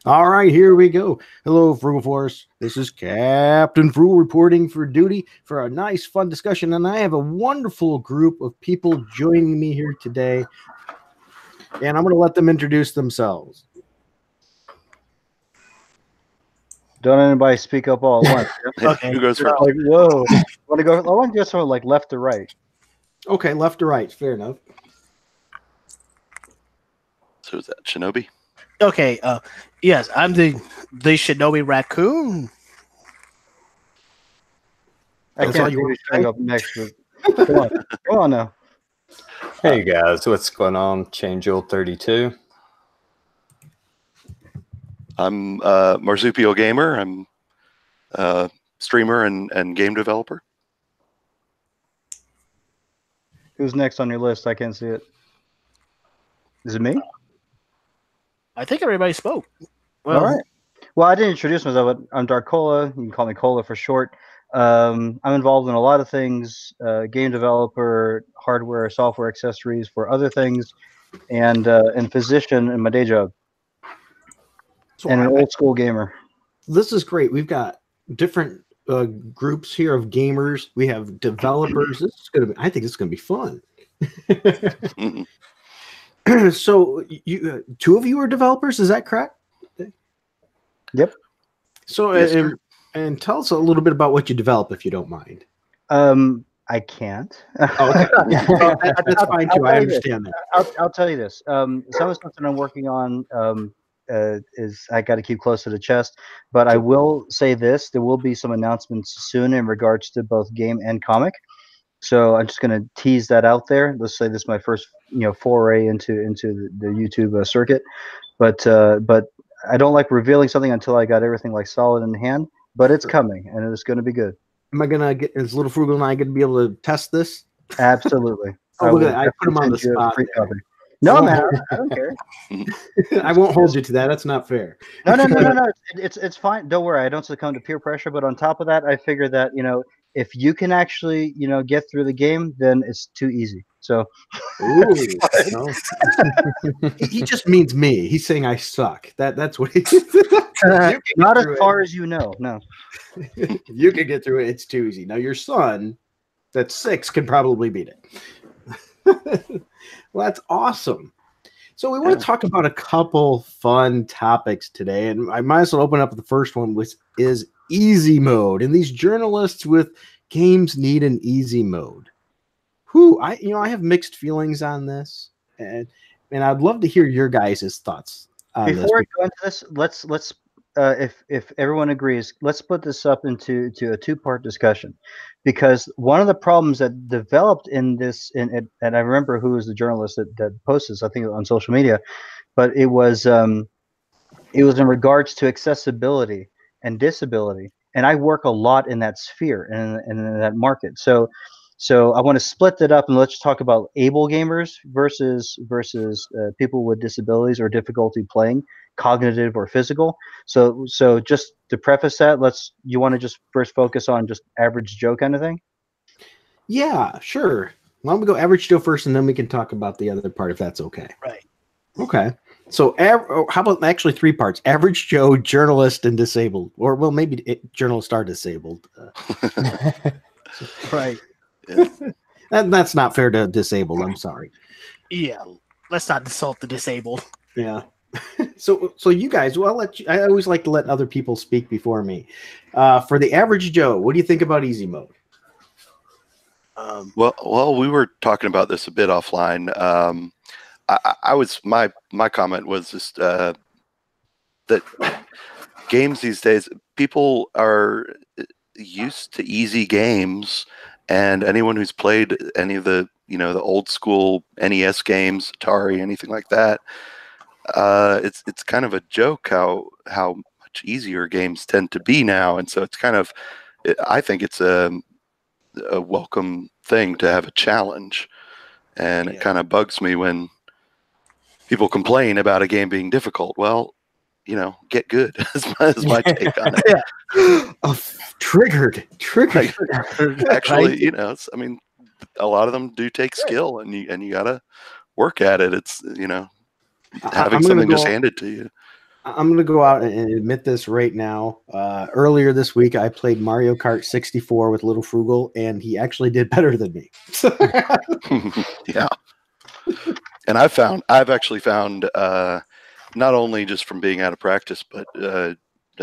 All right, here we go. Hello, Frugal Force. This is Captain Frugal reporting for duty for a nice, fun discussion. And I have a wonderful group of people joining me here today. And I'm going to let them introduce themselves. Don't anybody speak up all at once. Okay. Who goes first? Like, whoa. I want to go sort of like left to right. Okay, left to right. Fair enough. So is that Shinobi? Okay, yes, I'm the Shinobi Raccoon. I can't do it up next. But come on now. Hey guys, what's going on? Changeold 32. I'm Marsupio Gamer. I'm a streamer and game developer. Who's next on your list? I can't see it. Is it me? I think everybody spoke. Well, all right. Well, I didn't introduce myself, but I'm Darkola. You can call me Cola for short. I'm involved in a lot of things, game developer, hardware, software accessories for other things, and physician in my day job. So and an old school gamer. This is great. We've got different groups here of gamers. We have developers. This is gonna be, I think it's going to be fun. So you, two of you are developers, is that correct? Yep. So Yes, and tell us a little bit about what you develop, if you don't mind. I can't. Oh, okay. Well, that's fine too. I understand that. I'll tell you this. Some of the stuff that I'm working on is I got to keep close to the chest. But I will say this: there will be some announcements soon in regards to both game and comic. So I'm just going to tease that out there. Let's say this is my first, foray into the YouTube circuit, but I don't like revealing something until I got everything like solid in hand. But it's coming, and it's going to be good. Am I gonna get is Little Frugal and I going to be able to test this? Absolutely. Oh, look at that. I put him on the spot. No, man, I don't care. I won't hold you to that. That's not fair. No. It's fine. Don't worry. I don't succumb to peer pressure. But on top of that, I figure that if you can actually get through the game, then it's too easy. So, no. He just means me. He's saying I suck. That's what he. Not as far as you know. No. You can get through it. It's too easy. Now your son, that's 6, can probably beat it. Well, that's awesome. So we want to talk about a couple fun topics today, and I might as well open up with the first one, which is easy mode. And these journalists with games need an easy mode. I have mixed feelings on this, and I'd love to hear your guys' thoughts on this. Before we go into this, let's if everyone agrees, let's split this up into a 2-part discussion, because one of the problems that developed in this, and I remember who was the journalist that posted this, I think on social media, but it was in regards to accessibility and disability, and I work a lot in that sphere and in that market. So I want to split that up, and let's talk about able gamers versus people with disabilities or difficulty playing, cognitive or physical. So just to preface that, you want to just first focus on just average Joe kind of thing? Yeah, sure. Why don't we go average Joe first, and then we can talk about the other part if that's okay. Right. Okay. So how about actually 3 parts? Average Joe, journalist, and disabled. Or, well, maybe journalists are disabled. Right. Yeah. That's not fair to disabled. I'm sorry. Yeah. Let's not insult the disabled. Yeah. So you guys, well, I always like to let other people speak before me. For the average Joe, what do you think about easy mode? Well, we were talking about this a bit offline. I was my comment was just that games these days, people are used to easy games, and anyone who's played any of the the old school NES games, Atari, anything like that, it's kind of a joke how much easier games tend to be now, and so it's kind of, I think it's a welcome thing to have a challenge, and it kind of bugs me when people complain about a game being difficult. Well, get good is my take on it. Triggered. Actually, I mean, a lot of them do take skill, and you got to work at it. It's having something just handed to you. I'm going to go out and admit this right now. Earlier this week, I played Mario Kart 64 with Little Frugal, and he actually did better than me. Yeah. And I've actually found, not only just from being out of practice, but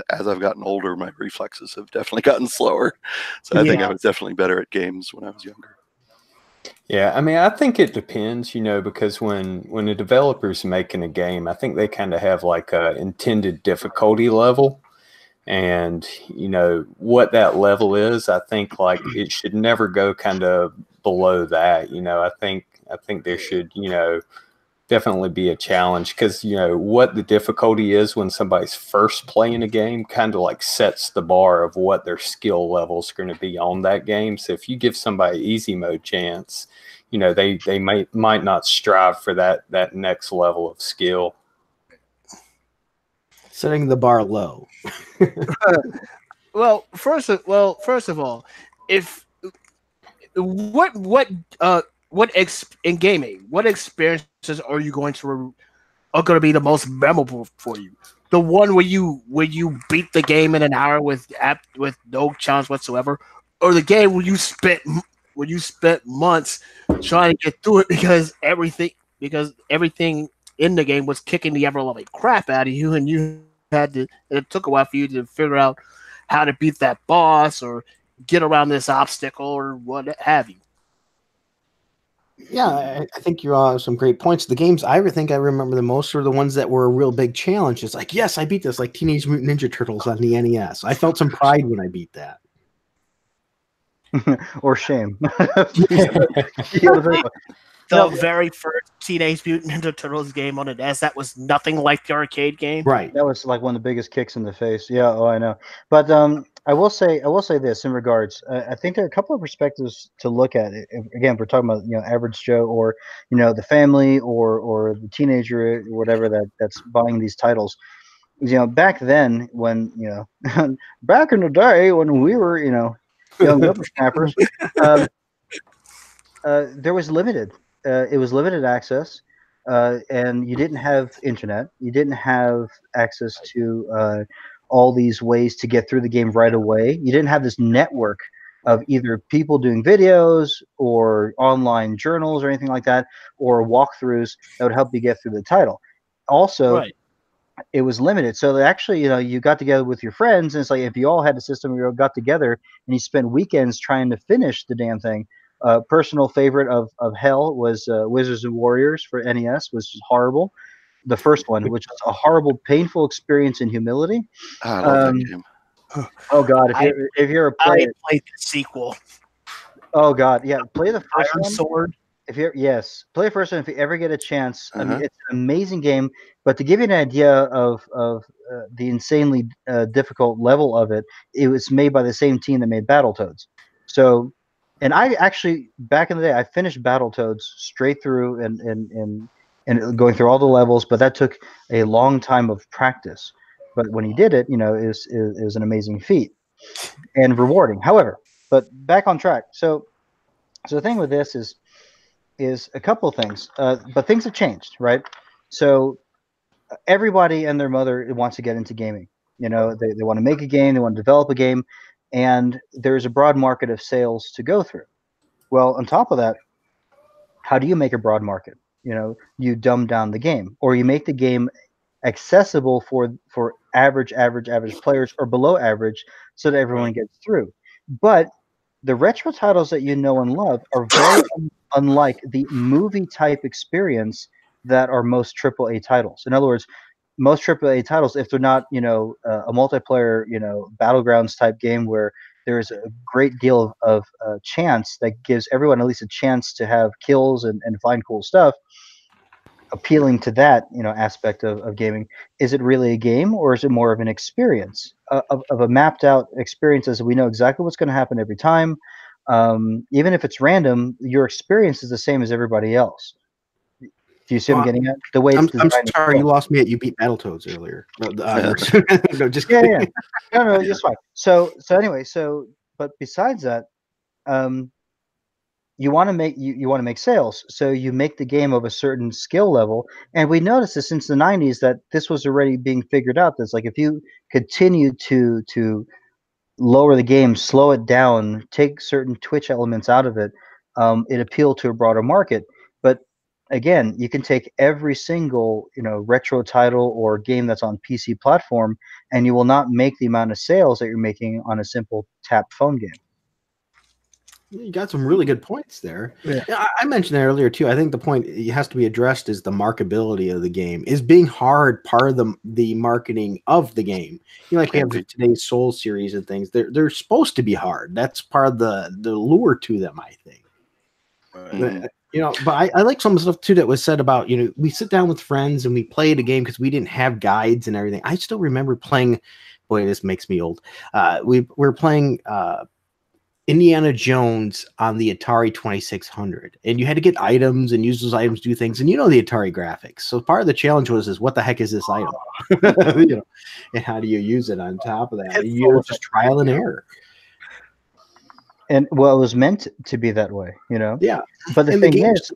as I've gotten older, my reflexes have definitely gotten slower. So I think I was definitely better at games when I was younger. Yeah, I mean, I think it depends, because when a developer's making a game, I think they kind of have like a intended difficulty level. And, what that level is, I think like it should never go kind of below that. I think there should, definitely be a challenge because, what the difficulty is when somebody's first playing a game kind of like sets the bar of what their skill level is going to be on that game. So if you give somebody easy mode chance, they might not strive for that next level of skill. Setting the bar low. Well, first of all, if in gaming, what experiences are going to be the most memorable for you? The one where you beat the game in an hour with no challenge whatsoever, or the game where you spent months trying to get through it because everything in the game was kicking the ever-loving crap out of you, and it took a while for you to figure out how to beat that boss or get around this obstacle or what have you. Yeah, I think you have some great points. The games I think I remember the most are the ones that were a real big challenge. It's like, yes, I beat this, like Teenage Mutant Ninja Turtles on the NES. I felt some pride when I beat that. Or shame. The very first Teenage Mutant Ninja Turtles game on the NES, that was nothing like the arcade game. Right. That was like one of the biggest kicks in the face. Yeah, oh, I know. But I will say this in regards. I think there are a couple of perspectives to look at. Again, if we're talking about average Joe or the family or the teenager or whatever that's buying these titles. Back then when back in the day when we were young whippersnappers, there was limited. It was limited access, and you didn't have internet. You didn't have access to all these ways to get through the game right away. You didn't have this network of either people doing videos or online journals or anything like that, or walkthroughs that would help you get through the title. Also, right. It was limited. So that actually, you got together with your friends, and it's like if you all had a system, you all got together and you spent weekends trying to finish the damn thing. Personal favorite of hell was Wizards and Warriors for NES, which was horrible. The first one, which was a horrible, painful experience in humility. I love that game. Oh God, if you're a player, I played the sequel. Oh God, yeah, play the first Iron one. Sword. Play the first one if you ever get a chance. I mean, Uh-huh. it's an amazing game. But to give you an idea of the insanely difficult level of it, it was made by the same team that made Battletoads. So, and I actually back in the day, I finished Battletoads straight through and going through all the levels. But that took a long time of practice. But when he did it, it was an amazing feat and rewarding. However, but back on track. So the thing with this is a couple of things, but things have changed, right? So everybody and their mother wants to get into gaming. They want to make a game, they want to develop a game, and there's a broad market of sales to go through. Well, on top of that, how do you make a broad market? You dumb down the game, or you make the game accessible for average players or below average, so that everyone gets through. But the retro titles that you know and love are very unlike the movie type experience that are most AAA titles. In other words, most AAA titles, if they're not, a multiplayer, battlegrounds type game where there's a great deal of chance that gives everyone at least a chance to have kills and find cool stuff, appealing to that aspect of gaming. Is it really a game, or is it more of an experience of a mapped out experience, as we know exactly what's going to happen every time? Even if it's random, your experience is the same as everybody else. Do you see what I'm getting at? The way it's I'm designed. sorry, you lost me at you beat Battletoads earlier. No, no, just Yeah, kidding. yeah. No, it's fine. So anyway, but besides that, you want to make you want to make sales, so you make the game of a certain skill level. And we noticed this since the 90s that this was already being figured out. That's like if you continue to lower the game, slow it down, take certain Twitch elements out of it, it appealed to a broader market. But again, you can take every single retro title or game that's on PC platform, and you will not make the amount of sales that you're making on a simple tap phone game. You got some really good points there. Yeah. I mentioned that earlier too. I think the point it has to be addressed is the marketability of the game. Is being hard part of the marketing of the game? Like we have today's Soul series and things. They're supposed to be hard. That's part of the lure to them, I think. But I like some of the stuff too that was said about we sit down with friends and we played a game because we didn't have guides and everything. I still remember playing. Boy, this makes me old. We were playing. Indiana Jones on the Atari 2600, and you had to get items and use those items to do things, and the Atari graphics. So part of the challenge was what the heck is this item, and how do you use it on top of that? Just trial and error. And it was meant to be that way, Yeah, but the thing is,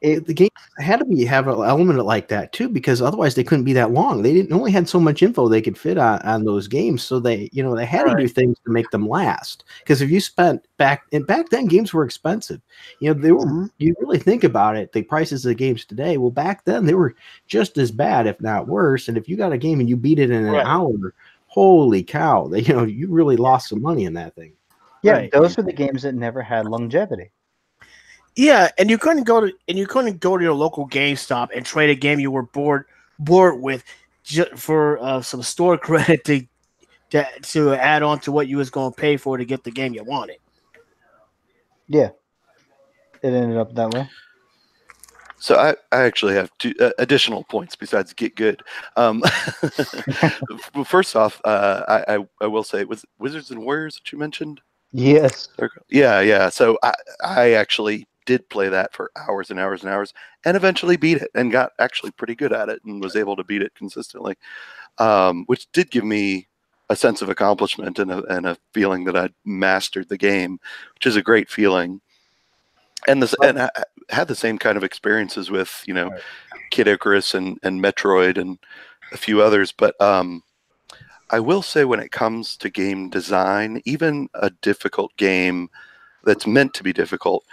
the game had to have an element like that too, because otherwise they couldn't be that long. They only had so much info they could fit on those games, so they they had to do things to make them last. Because if you spent back then, games were expensive. They were. You really think about it, the prices of the games today. Well, back then they were just as bad, if not worse. And if you got a game and you beat it in an hour, holy cow! You really lost some money in that thing. Yeah, those are the games that never had longevity. Yeah, and you couldn't go to your local GameStop and trade a game you were bored with for some store credit to add on to what you was going to pay for to get the game you wanted. Yeah, it ended up that way. So I actually have two additional points besides get good. First off, I will say, was Wizards and Warriors that you mentioned? Yes. Yeah. So I actually did play that for hours and hours and hours, and eventually beat it, and got actually pretty good at it, and was able to beat it consistently, which did give me a sense of accomplishment and a feeling that I'd mastered the game, which is a great feeling. And I had the same kind of experiences with Kid Icarus and Metroid and a few others, but I will say when it comes to game design, even a difficult game that's meant to be difficult,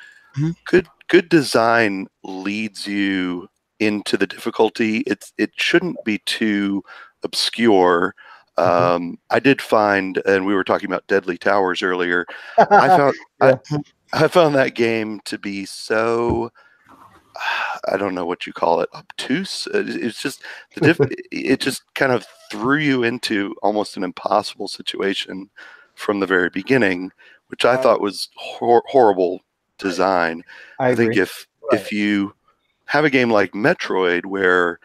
good design leads you into the difficulty. It shouldn't be too obscure. I did find, and we were talking about Deadly Towers earlier. I found that game to be so, I don't know what you call it, obtuse. It's just it just kind of threw you into almost an impossible situation from the very beginning, which I thought was horrible design. I think if you have a game like Metroid where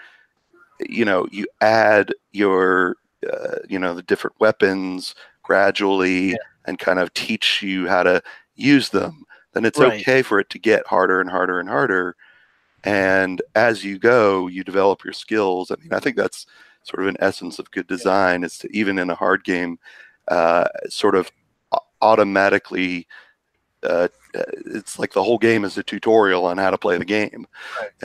you add your the different weapons gradually and kind of teach you how to use them, then it's okay for it to get harder and harder and harder. And as you go, you develop your skills. I mean, I think that's sort of an essence of good design, is to, even in a hard game, sort of automatically, it's like the whole game is a tutorial on how to play the game.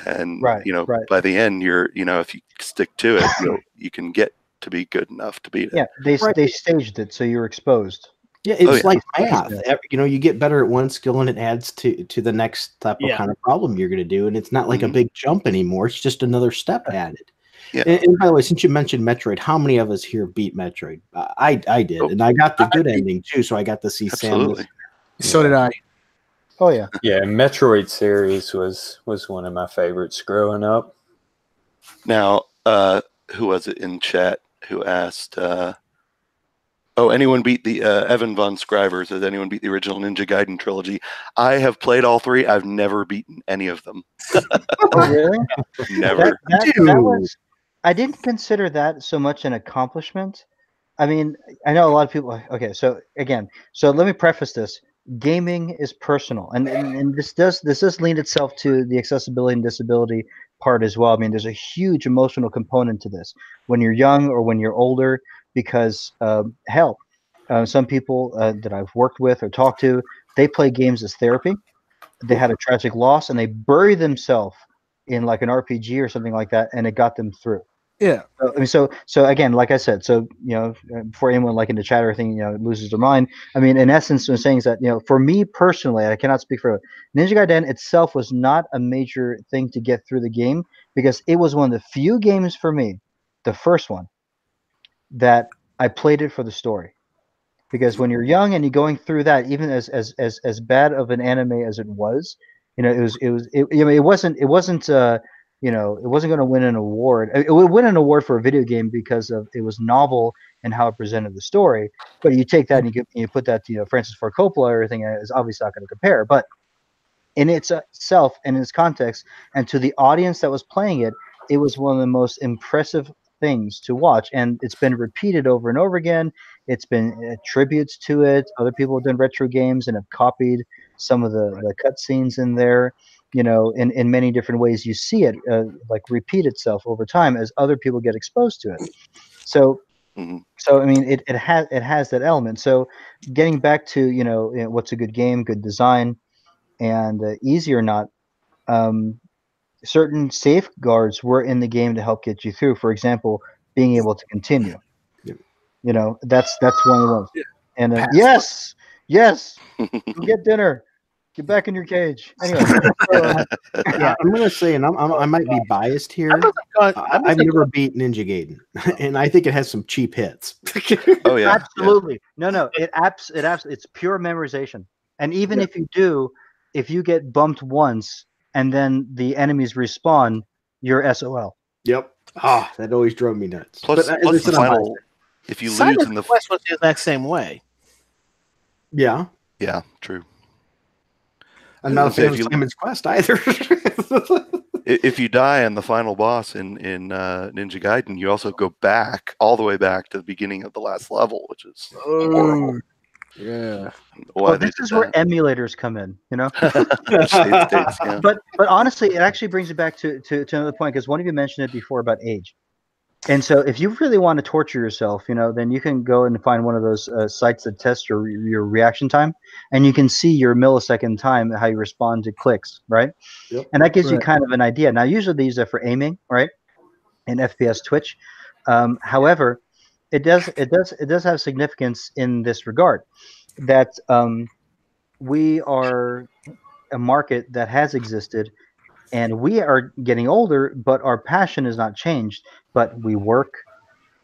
And, by the end, you're, if you stick to it, you can get to be good enough to beat it. Yeah, they staged it, so you're exposed. Yeah, it's like math. You get better at one skill and it adds to the next type of kind of problem you're going to do. And it's not like a big jump anymore. It's just another step added. Yeah. And by the way, since you mentioned Metroid, how many of us here beat Metroid? I did. And I got the good ending too. So I got to see Samus. So did I. Oh, yeah. Yeah, Metroid series was one of my favorites growing up. Now, who was it in chat who asked... anyone beat the Evan von Scriver says, anyone beat the original Ninja Gaiden trilogy? I have played all three. I've never beaten any of them. Oh, really? Never. I didn't consider that so much an accomplishment. I mean, I know a lot of people. Okay, so let me preface this. Gaming is personal, and this does lean itself to the accessibility and disability part as well. I mean, there's a huge emotional component to this when you're young or when you're older. Because some people that I've worked with or talked to, they play games as therapy. they had a tragic loss and they buried themselves in like an RPG or something like that, and it got them through. Yeah. So, I mean, so again, like I said, so before anyone like in the chat or anything, loses their mind. I mean, in essence, what I'm saying is that for me personally, I cannot speak for Ninja Gaiden itself was not a major thing to get through the game because it was one of the few games for me, the first one, that I played it for the story. Because when you're young and you're going through that, even as bad of an anime as it was, it wasn't going to win an award. It would win an award for a video game because of it was novel and how it presented the story. But you take that and you put that to Francis Ford Coppola or everything, is obviously not going to compare. But in itself and in its context, and to the audience that was playing it, it was one of the most impressive things to watch, and it's been repeated over and over again. It's been tributes to it. Other people have done retro games and have copied some of the cutscenes in there. In many different ways, you see it like repeat itself over time as other people get exposed to it. So, I mean, it has that element. So, getting back to what's a good game, good design, and easy or not. Certain safeguards were in the game to help get you through. For example, being able to continue. That's one of the ones. And yes, go get dinner. Get back in your cage. Anyway, I'm gonna say, and I might be biased here. I've never beat Ninja Gaiden, and I think it has some cheap hits. Oh yeah, absolutely. Yeah. No, it's pure memorization. And even if you get bumped once and then the enemies respawn, you're SOL. Yep. That always drove me nuts. Plus the final, if you lose in the Quest was the exact same way. Yeah. Yeah, true. I'm not a fan of Simon's Quest either. If you die on the final boss in Ninja Gaiden, you also go back all the way back to the beginning of the last level, which is horrible. Yeah. Well, this is where emulators come in, States, yeah. But honestly, it actually brings it back to another point, because one of you mentioned it before about age. And so if you really want to torture yourself, then you can go and find one of those sites that test your reaction time, and you can see your millisecond time, how you respond to clicks, right? Yep. And that gives you kind of an idea. Now, usually they use that for aiming, right? In FPS Twitch. However, it does have significance in this regard, that we are a market that has existed, and we are getting older, but our passion has not changed. But we work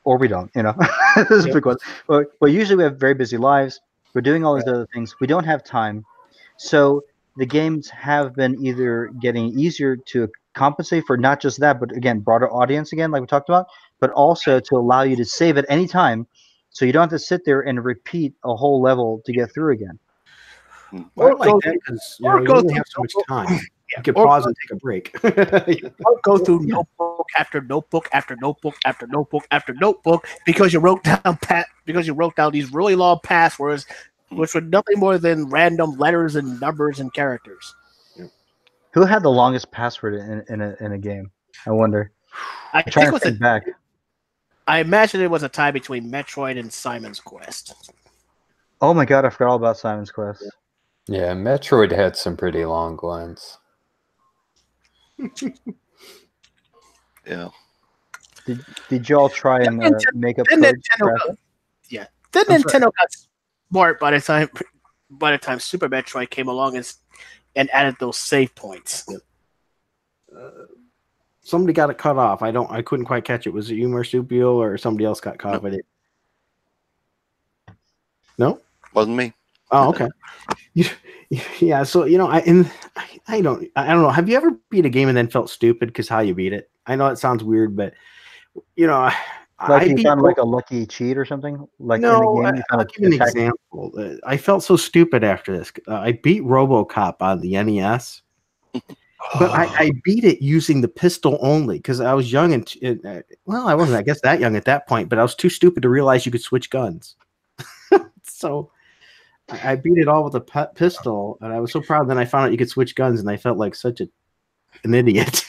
or we don't, This is a big one. But usually we have very busy lives. We're doing all these other things. We don't have time. So the games have been either getting easier to compensate for not just that, but again, broader audience again, like we talked about, but also to allow you to save at any time. So you don't have to sit there and repeat a whole level to get through again. Or like that, because you only have so much time. You can pause and take a break. Or go through notebook after notebook after notebook after notebook after notebook because you wrote down these really long passwords, which were nothing more than random letters and numbers and characters. Who had the longest password in a game? I wonder. I imagine it was a tie between Metroid and Simon's Quest. Oh my god, I forgot all about Simon's Quest. Yeah, Metroid had some pretty long ones. Yeah. Did y'all try and make up? Then Nintendo got smart by the time Super Metroid came along and added those save points. Somebody got it cut off. I couldn't quite catch it. Was it you, Marsupial, or somebody else got caught with it? No, wasn't me. Oh, okay. Yeah, so I don't know. Have you ever beat a game and then felt stupid because how you beat it? I know it sounds weird, but like you found like a lucky cheat or something. Like no, in the game, I'll give you an example. I felt so stupid after this. I beat RoboCop on the NES, but I beat it using the pistol only because I was young and well, I wasn't, I guess, that young at that point, but I was too stupid to realize you could switch guns. So I beat it all with a pistol, and I was so proud. Then I found out you could switch guns, and I felt like such an idiot.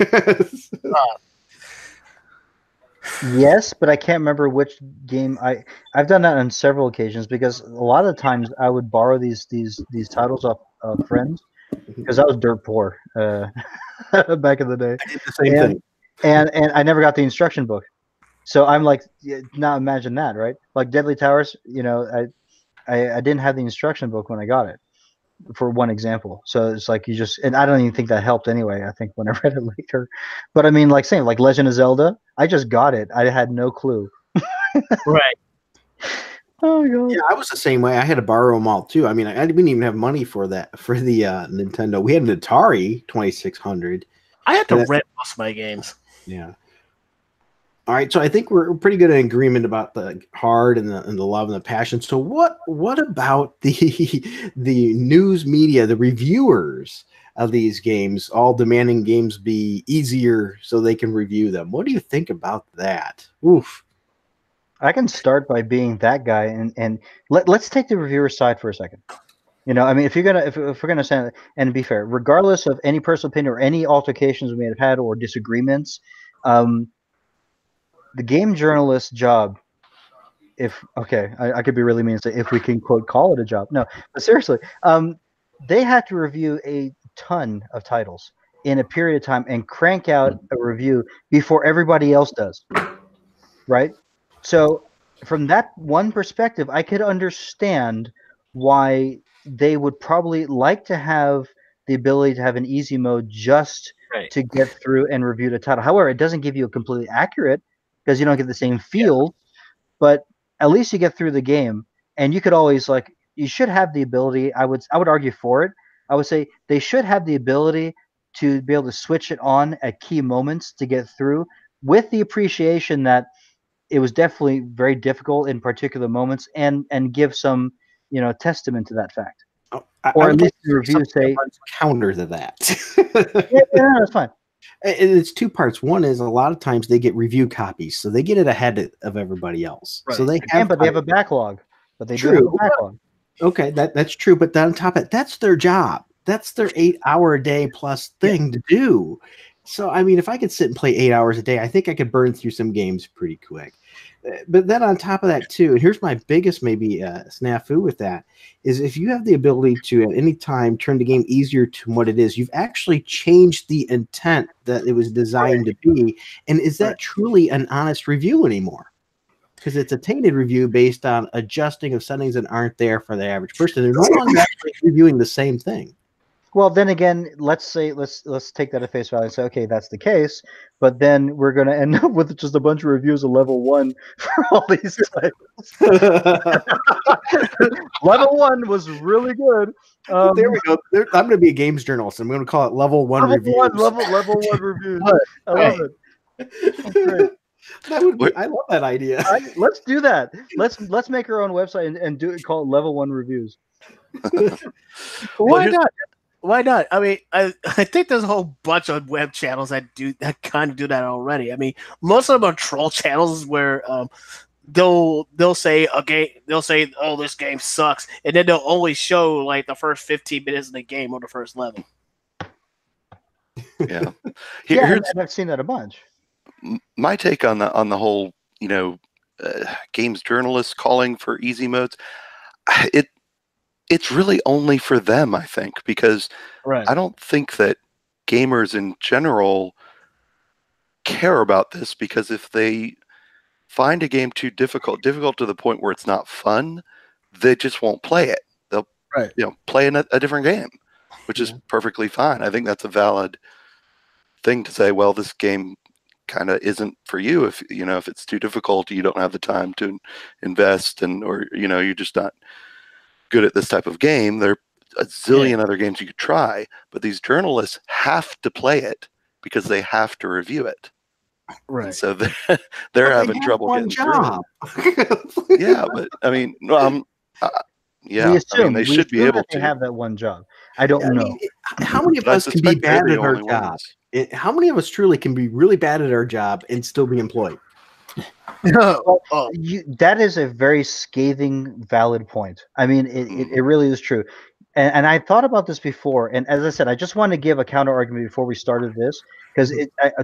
Yes, but I can't remember which game. I've done that on several occasions because a lot of times I would borrow these titles off friends, because I was dirt poor back in the day. I did the same thing. And I never got the instruction book. So I'm like, now imagine that, right? Like Deadly Towers, I didn't have the instruction book when I got it, for one example. So it's like you just, and I don't even think that helped anyway. I think when I read it later, but I mean, like saying like Legend of Zelda, I just got it. I had no clue. Right. Oh god. Yeah, I was the same way. I had to borrow them all too. I mean, I didn't even have money for that for the Nintendo. We had an Atari 2600. I had to rent most of my games. Yeah. All right, so I think we're pretty good in agreement about the heart and the love and the passion. So what about the news media, the reviewers of these games, all demanding games be easier so they can review them? What do you think about that? Oof. I can start by being that guy, and let's take the reviewer side for a second. I mean, if we're gonna say, and to be fair, regardless of any personal opinion or any altercations we may have had or disagreements, the game journalist's job, I could be really mean and say if we can quote call it a job. No, but seriously, they had to review a ton of titles in a period of time and crank out a review before everybody else does, right? So from that one perspective, I could understand why they would probably like to have the ability to have an easy mode just to get through and review the title. However, it doesn't give you a completely accurate because you don't get the same feel, but at least you get through the game. And you could always you should have the ability. I would argue for it. I would say they should have the ability to be able to switch it on at key moments to get through, with the appreciation that it was definitely very difficult in particular moments, and give some testament to that fact. Or at least the review say counter to that. yeah, that's fine. It's two parts. One is a lot of times they get review copies, so they get it ahead of everybody else. Right. So they have a backlog. But they do have a backlog. Okay, that's true. But then on top of it, that's their job. That's their 8-hour a day plus thing to do. So, I mean, if I could sit and play 8 hours a day, I think I could burn through some games pretty quick. But then on top of that, too, and here's my biggest maybe snafu with that, is if you have the ability to at any time turn the game easier to what it is, you've actually changed the intent that it was designed to be. And is that truly an honest review anymore? Because it's a tainted review based on adjusting of settings that aren't there for the average person. They're no longer actually reviewing the same thing. Well, then again, let's take that at face value and say, okay, that's the case, but then we're going to end up with just a bunch of reviews of level 1 for all these titles. Level 1 was really good. There we go. I'm going to be a games journalist. I'm going to call it level 1 reviews. Level 1 reviews. I love it. That's great. I love that idea. Let's do that. Let's make our own website and call it level 1 reviews. Why not? Why not? I mean, I think there's a whole bunch of web channels that kind of do that already. I mean, most of them are troll channels where they'll say oh, this game sucks, and then they'll only show like the first 15 minutes of the game or the first level. Yeah, I've seen that a bunch. My take on the whole games journalists calling for easy modes, it's really only for them, I think, because I don't think that gamers in general care about this, because if they find a game too difficult to the point where it's not fun, they just won't play it. They'll play in a different game, which is perfectly fine. I think that's a valid thing to say, well, this game kind of isn't for you if it's too difficult, you don't have the time to invest, or you're just not good at this type of game. There are a zillion other games you could try, but these journalists have to play it because they have to review it. Right. And so they're having trouble getting through it. Yeah, but I mean, they should be able to have that one job. I don't know. Mean, how many of us can be bad at our job? How many of us truly can be really bad at our job and still be employed? That is a very scathing, valid point. I mean, it really is true. And I thought about this before. And as I said, I just want to give a counter argument before we started this, because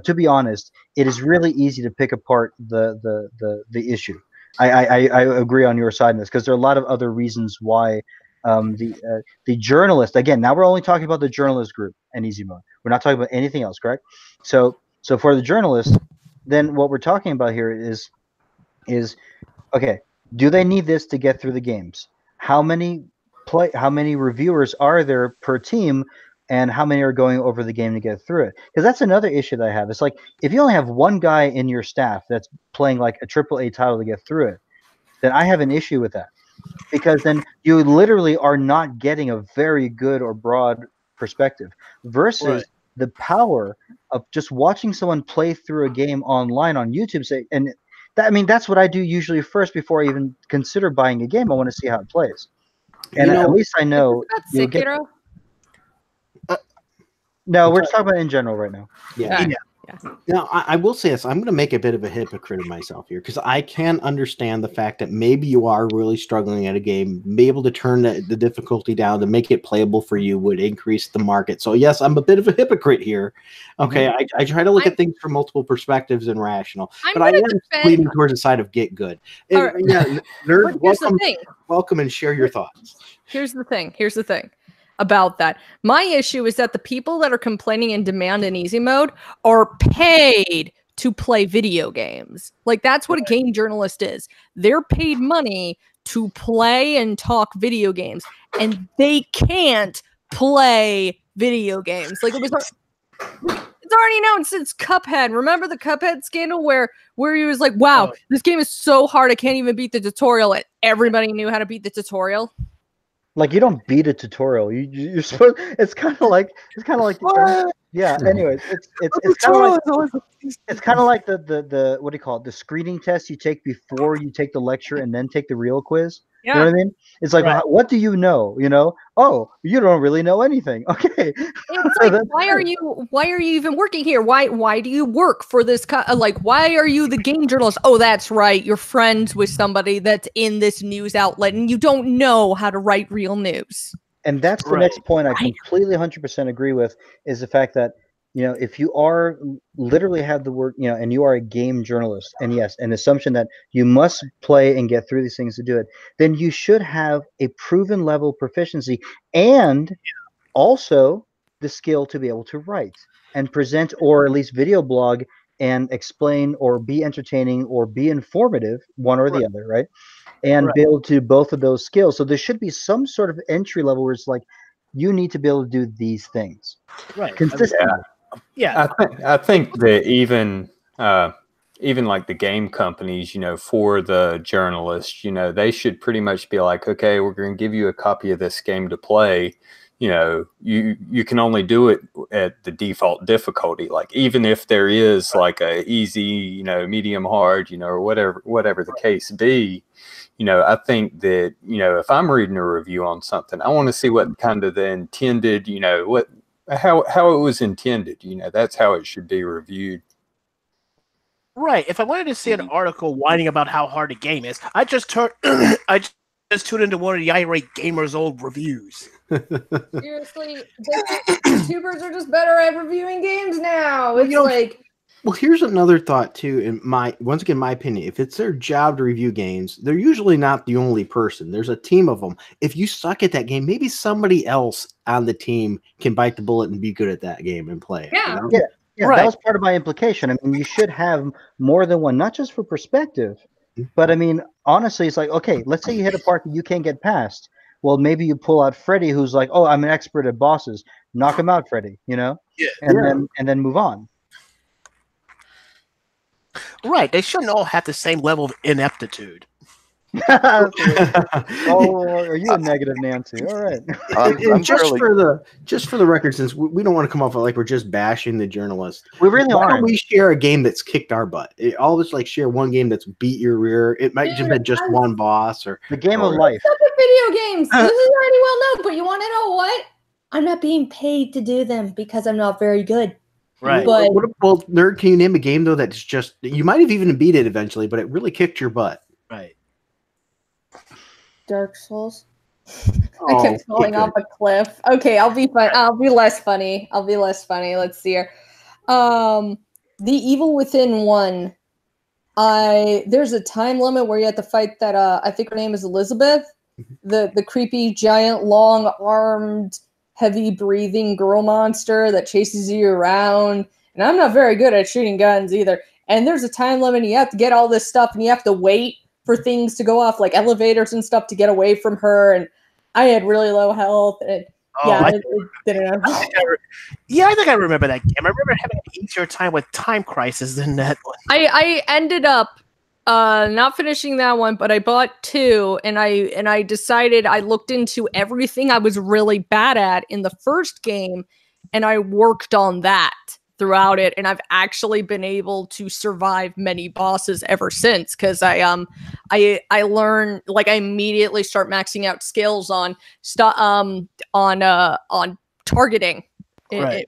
to be honest, it is really easy to pick apart the issue. I agree on your side in this, because there are a lot of other reasons why the journalist. Again, now we're only talking about the journalist group and easy mode. We're not talking about anything else, correct? So for the journalist, then what we're talking about here is okay. Do they need this to get through the games? How many reviewers are there per team, and how many are going over the game to get through it? Because that's another issue that I have. It's like if you only have one guy in your staff that's playing like a AAA title to get through it, then I have an issue with that. Because then you literally are not getting a very good or broad perspective versus the power of just watching someone play through a game online on YouTube. And that, I mean, that's what I do usually first before I even consider buying a game. I want to see how it plays. And at least I know you'll get. No, we're just talking about in general right now. Yeah. Now, I will say this. I'm going to make a bit of a hypocrite of myself here because I can understand the fact that maybe you are really struggling at a game. Be able to turn the difficulty down to make it playable for you would increase the market. So, yes, I'm a bit of a hypocrite here. Okay, I try to look at things from multiple perspectives and rational. But I am leaning towards the side of get good. And, yeah, Nerd, welcome and share your thoughts. Here's the thing about that. My issue is that the people that are complaining and demand in easy mode are paid to play video games. Like, that's what a game journalist is. They're paid money to play and talk video games, and they can't play video games. Like, it's already known since Cuphead. Remember the Cuphead scandal where he was like, wow, this game is so hard I can't even beat the tutorial, and everybody knew how to beat the tutorial? Like, you don't beat a tutorial. You're supposed. It's kind of like. Yeah. Anyways, it's kind of like the what do you call it? The screening test you take before you take the lecture and then take the real quiz. Yeah. You know what I mean? It's like, what do you know? You know? Oh, you don't really know anything. Okay. It's like, why are you even working here? Why do you work for this? Like, why are you the game journalist? Oh, that's right. You're friends with somebody that's in this news outlet, and you don't know how to write real news. And that's the next point I completely 100% agree with, is the fact that, you know, if you are literally have the word, you know, and you are a game journalist, and yes, an assumption that you must play and get through these things to do it, then you should have a proven level proficiency and also the skill to be able to write and present, or at least video blog and explain, or be entertaining, or be informative, one or the other, right? And be able to do both of those skills. So there should be some sort of entry level where it's like, you need to be able to do these things consistently. Yeah, I think that even like the game companies, you know, for the journalists, you know, they should pretty much be like, okay, we're going to give you a copy of this game to play. You know, you can only do it at the default difficulty. Like, even if there is like a easy, you know, medium, hard, you know, or whatever the case be, you know, I think that, you know, if I'm reading a review on something, I want to see what kind of the intended, you know, how it was intended. You know, that's how it should be reviewed. Right. If I wanted to see an article whining about how hard a game is, I just tuned into one of the irate gamers' old reviews. Seriously, YouTubers are just better at reviewing games now. It's well, here's another thought too. In my opinion, if it's their job to review games, they're usually not the only person. There's a team of them. If you suck at that game, maybe somebody else on the team can bite the bullet and be good at that game and play it. Yeah. You know? Yeah, that was part of my implication. I mean, you should have more than one, not just for perspective, but I mean, honestly, it's like, okay, let's say you hit a part that you can't get past. Well, maybe you pull out Freddy, who's like, oh, I'm an expert at bosses. Knock him out, Freddy, you know? And then move on. Right. They shouldn't all have the same level of ineptitude. Oh, are you a negative Nancy? All right. And just for the record, since we don't want to come off like we're just bashing the journalists, we really why aren't. don't we share a game that's kicked our butt? All of us like share one game that's beat your rear. It might have been just one boss or the game of life. Suck at video games. This is already well known, but you want to know what? I'm not being paid to do them because I'm not very good. Right. But well, Nerd, can you name a game though that's just, you might have even beat it eventually, but it really kicked your butt? Right. Dark Souls. I kept falling off a cliff. Okay, I'll be fun. I'll be less funny. Let's see here. The Evil Within 1. There's a time limit where you have to fight that. I think her name is Elizabeth. the creepy giant long armed heavy breathing girl monster that chases you around. And I'm not very good at shooting guns either. And there's a time limit, and you have to get all this stuff, and you have to wait for things to go off, like elevators and stuff, to get away from her. And I had really low health. And it didn't. I think I remember that game. I remember having an easier time with Time Crisis than that one. I ended up not finishing that one, but I bought 2, and I decided, I looked into everything I was really bad at in the first game, and I worked on that throughout it, and I've actually been able to survive many bosses ever since, because I learn, like, I immediately start maxing out skills on targeting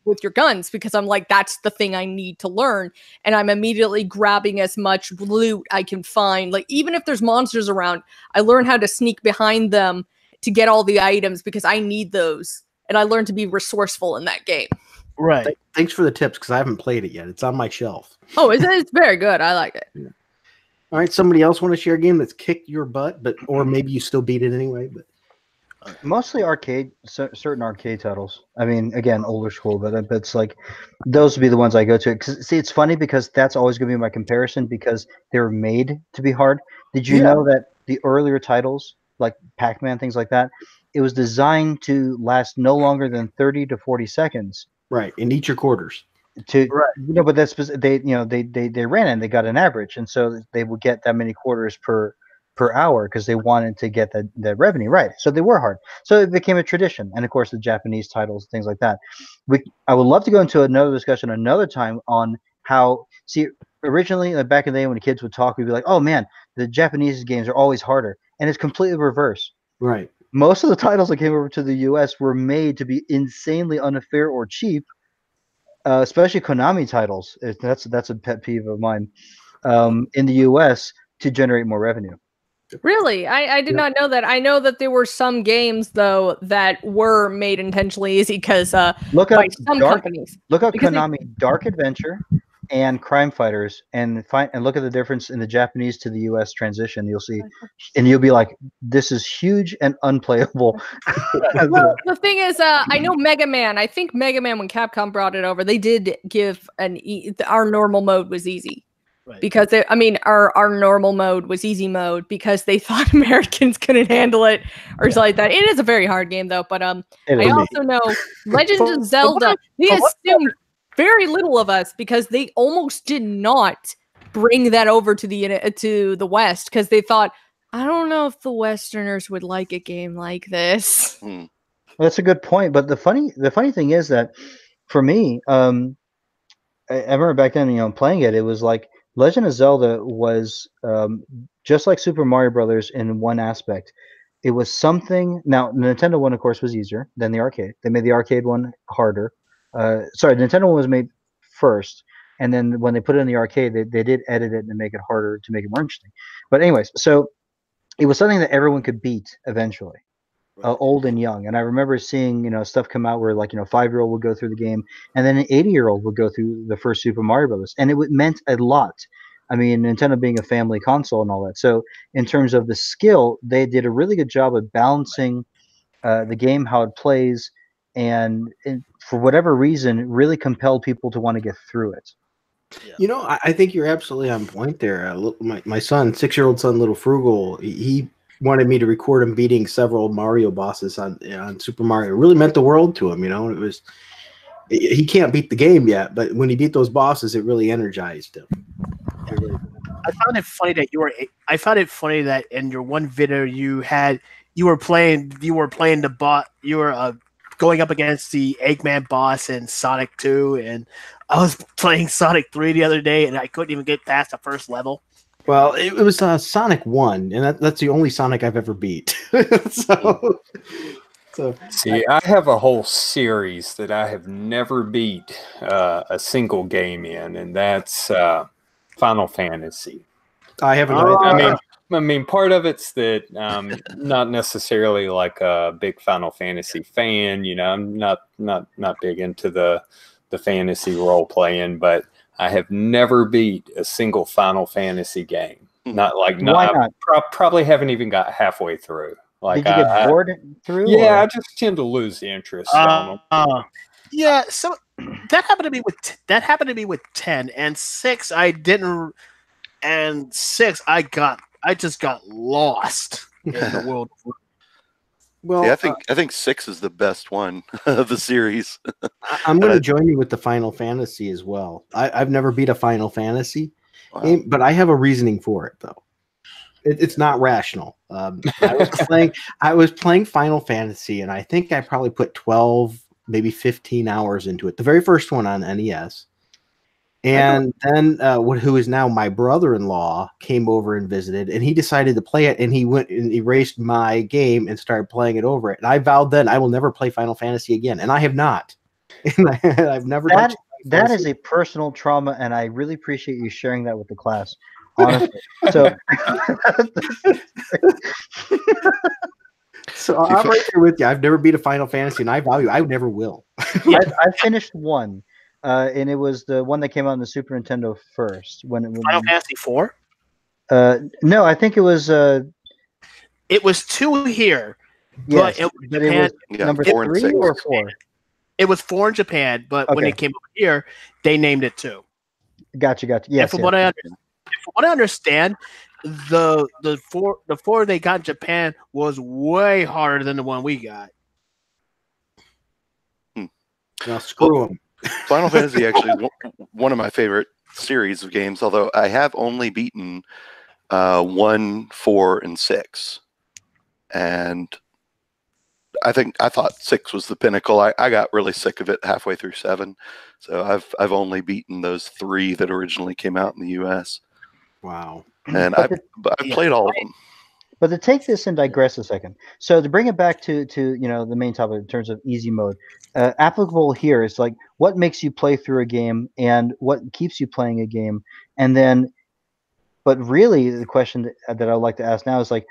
with your guns, because I'm like, that's the thing I need to learn, and I'm immediately grabbing as much loot I can find. Like, even if there's monsters around, I learn how to sneak behind them to get all the items, because I need those, and I learned to be resourceful in that game. Right. Thanks for the tips, because I haven't played it yet. It's on my shelf. Oh, it's very good. I like it. Yeah. All right, somebody else want to share a game that's kicked your butt, or maybe you still beat it anyway? But mostly certain arcade titles. I mean, again, older school, but it's like those would be the ones I go to. Cause see, it's funny because that's always going to be my comparison, because they were made to be hard. Did you know that the earlier titles, like Pac-Man, things like that, it was designed to last no longer than 30 to 40 seconds. Right, and eat your quarters. But that's they ran and they got an average, and so they would get that many quarters per hour, because they wanted to get that revenue, right? So they were hard. So it became a tradition, and of course the Japanese titles, things like that. I would love to go into another discussion another time on how, see, originally, back in the day when the kids would talk, we'd be like, oh man, the Japanese games are always harder, and it's completely reverse. Right. Most of the titles that came over to the U.S. were made to be insanely unfair or cheap, especially Konami titles. That's a pet peeve of mine, in the U.S. to generate more revenue. Really? I did not know that. I know that there were some games, though, that were made intentionally easy because look by up some companies. Look up Konami Dark Adventure and Crime Fighters, and look at the difference in the Japanese to the U.S. transition. You'll see, and you'll be like, "This is huge and unplayable." Well, the thing is, I know Mega Man. I think Mega Man, when Capcom brought it over, they did give our normal mode was easy. Right. Because our normal mode was easy mode, because they thought Americans couldn't handle it or something like that. It is a very hard game, though. But I also know Legend of Zelda, they assumed very little of us, because they almost did not bring that over to the West, because they thought, I don't know if the Westerners would like a game like this. Well, that's a good point. But the funny thing is that for me, I remember back then, playing it, it was like Legend of Zelda was just like Super Mario Brothers in one aspect. It was something. Now, the Nintendo one, of course, was easier than the arcade. They made the arcade one harder. Sorry, the Nintendo one was made first, and then when they put it in the arcade, they did edit it and make it harder to make it more interesting. But anyways, so it was something that everyone could beat eventually, old and young. And I remember seeing stuff come out where, like, 5-year-old would go through the game, and then an 80-year-old would go through the first Super Mario Brothers, and it meant a lot. I mean, Nintendo being a family console and all that. So in terms of the skill, they did a really good job of balancing the game, how it plays, and for whatever reason, it really compelled people to want to get through it. Yeah. I think you're absolutely on point there. My son, 6-year-old son, Little Frugal, he wanted me to record him beating several Mario bosses on Super Mario. It really meant the world to him. It was, he can't beat the game yet, but when he beat those bosses, it really energized him. I found it funny that in your one video you were playing the bot. You were going up against the Eggman boss in Sonic 2, and I was playing Sonic 3 the other day, and I couldn't even get past the first level. Well, it was Sonic 1, and that's the only Sonic I've ever beat. So see, I have a whole series that I have never beat a single game in, and that's Final Fantasy. I haven't. I mean, part of it's that not necessarily like a big Final Fantasy fan. I'm not big into the fantasy role playing, but I have never beat a single Final Fantasy game. Why not? Probably haven't even got halfway through. Like, Did you get bored through? Yeah, or? I just tend to lose the interest on them. Yeah, so that happened to me with 10 and 6. I didn't, and 6 I just got lost in the world. Well, Yeah, I think 6 is the best one of the series. I'm going to join you with the Final Fantasy as well. I've never beat a Final Fantasy game, but I have a reasoning for it though. It's not rational. I was playing Final Fantasy, and I think I probably put 12, maybe 15 hours into it. The very first one on NES. And then who is now my brother-in-law came over and visited, and he decided to play it, and he went and erased my game and started playing it over it. And I vowed then I will never play Final Fantasy again, and I have not. And I've never touched that is a personal trauma, and I really appreciate you sharing that with the class. Honestly, so I'm right there with you. I've never beat a Final Fantasy, and I never will. I finished one. And it was the one that came out on the Super Nintendo first. When Final Fantasy 4? No, I think it was. It was 2 here, yes, but it was number 4 and 3 6. or 4. It was 4 in Japan, but when it came over here, they named it 2. Gotcha. Yes. And from what I understand, the 4 they got in Japan was way harder than the one we got. Now screw them. Final Fantasy actually is one of my favorite series of games, although I have only beaten 1, 4, and 6. And I thought 6 was the pinnacle. I got really sick of it halfway through 7. So I've only beaten those 3 that originally came out in the US. Wow. And I played all of them. But to take this and digress a second, so to bring it back to the main topic in terms of easy mode, applicable here is like what makes you play through a game and what keeps you playing a game, and then, but really the question that I would like to ask now is like,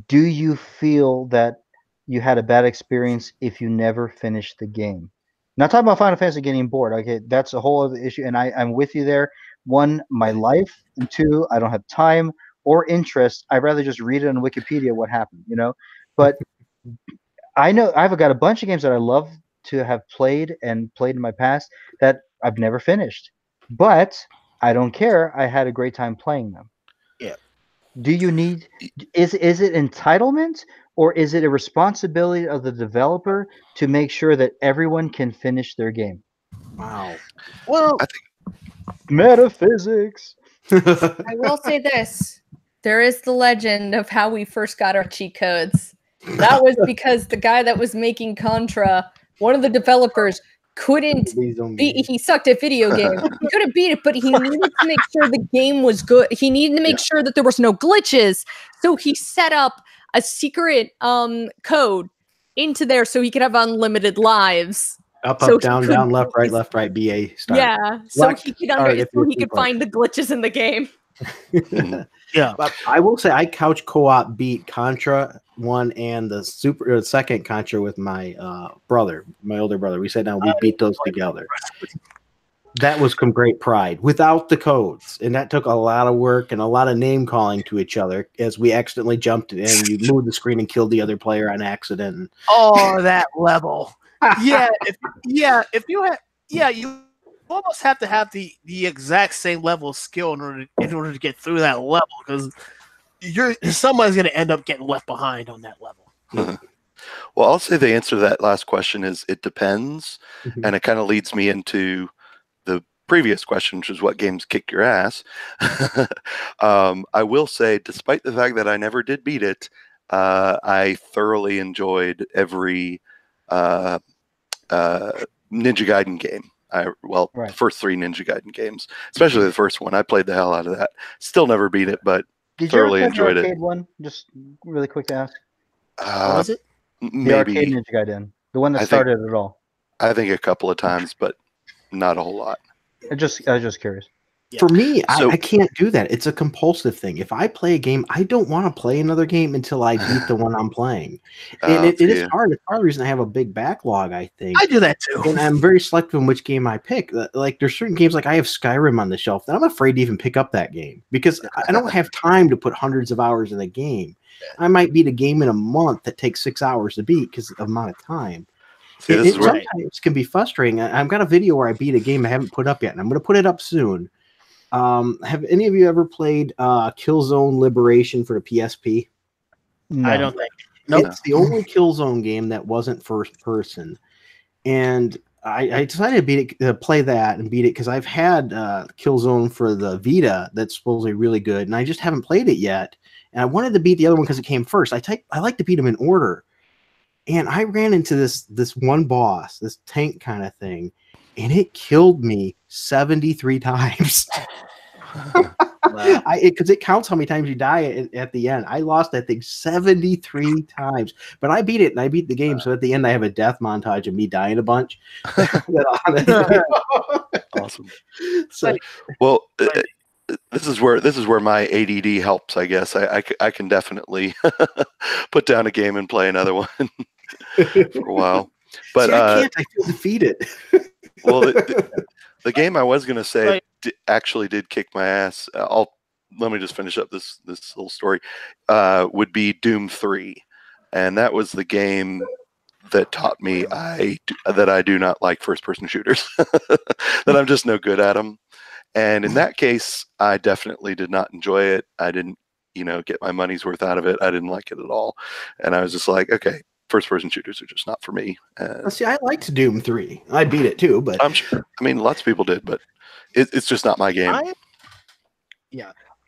do you feel that you had a bad experience if you never finished the game? Not talking about Final Fantasy getting bored. Okay, that's a whole other issue, and I'm with you there. 1, my life, and 2, I don't have time or interest. I'd rather just read it on Wikipedia what happened, But I know I've got a bunch of games that I love to have played in my past that I've never finished. But I don't care. I had a great time playing them. Yeah. Do you need is it entitlement, or is it a responsibility of the developer to make sure that everyone can finish their game? Wow. Well, I think metaphysics. I will say this. There is the legend of how we first got our cheat codes. That was because the guy that was making Contra, one of the developers, couldn't beat. He sucked at video games. He couldn't beat it, but he needed to make sure the game was good. He needed to make sure that there was no glitches. So he set up a secret code into there so he could have unlimited lives. Up, so down, left, right, BA. Start. Yeah, so he could find the glitches in the game. Yeah, but I will say I couch co-op beat Contra 1 and the second Contra with my brother, my older brother. We sat down, we beat those together. That was some great pride without the codes, and that took a lot of work and a lot of name calling to each other as we accidentally jumped in. You moved the screen and killed the other player on accident. Oh, that level. You almost have to have the exact same level of skill in order to get through that level, because someone's going to end up getting left behind on that level. Well, I'll say the answer to that last question is it depends, and it kind of leads me into the previous question, which is what games kick your ass. I will say, despite the fact that I never did beat it, I thoroughly enjoyed every Ninja Gaiden game. The first 3 Ninja Gaiden games, especially the first one. I played the hell out of that. Still never beat it, but thoroughly enjoyed it. Did you ever play the arcade one? Just really quick to ask. What was it? The arcade Ninja Gaiden, the one that started it all. I think a couple of times, but not a whole lot. I was just curious. For me, So- I can't do that. It's a compulsive thing. If I play a game, I don't want to play another game until I beat the one I'm playing. And it is hard. It's part of the reason I have a big backlog, I think. I do that too. And I'm very selective in which game I pick. Like there's certain games, like I have Skyrim on the shelf that I'm afraid to even pick up that game because I don't have time to put hundreds of hours in a game. I might beat a game in a month that takes 6 hours to beat because of the amount of time. See, this is where Sometimes can be frustrating. I've got a video where I beat a game I haven't put up yet, and I'm going to put it up soon. Have any of you ever played Killzone Liberation for the PSP? No. I don't think. Nope. It's the only Killzone game that wasn't first person, and I decided to beat it, play that and beat it because I've had Killzone for the Vita that's supposedly really good, and I just haven't played it yet. And I wanted to beat the other one because it came first. I like to beat them in order, and I ran into this one boss, this tank kind of thing, and it killed me 73 times. Because it counts how many times you die at the end. I lost that thing 73 times, but I beat it and I beat the game. So at the end, I have a death montage of me dying a bunch. awesome. So, well, this is where my ADD helps. I guess I can definitely put down a game and play another one for a while. But see, I can't. I feel defeated. Well, the game I was going to say actually did kick my ass. Let me just finish up this little story. Would be Doom 3, and that was the game that taught me that I do not like first-person shooters. That I'm just no good at them. And in that case, I definitely did not enjoy it. I didn't, get my money's worth out of it. I didn't like it at all, and I was just like, okay. First-person shooters are just not for me. See, I liked Doom 3. I beat it too, but I'm sure. I mean, lots of people did, but it's just not my game.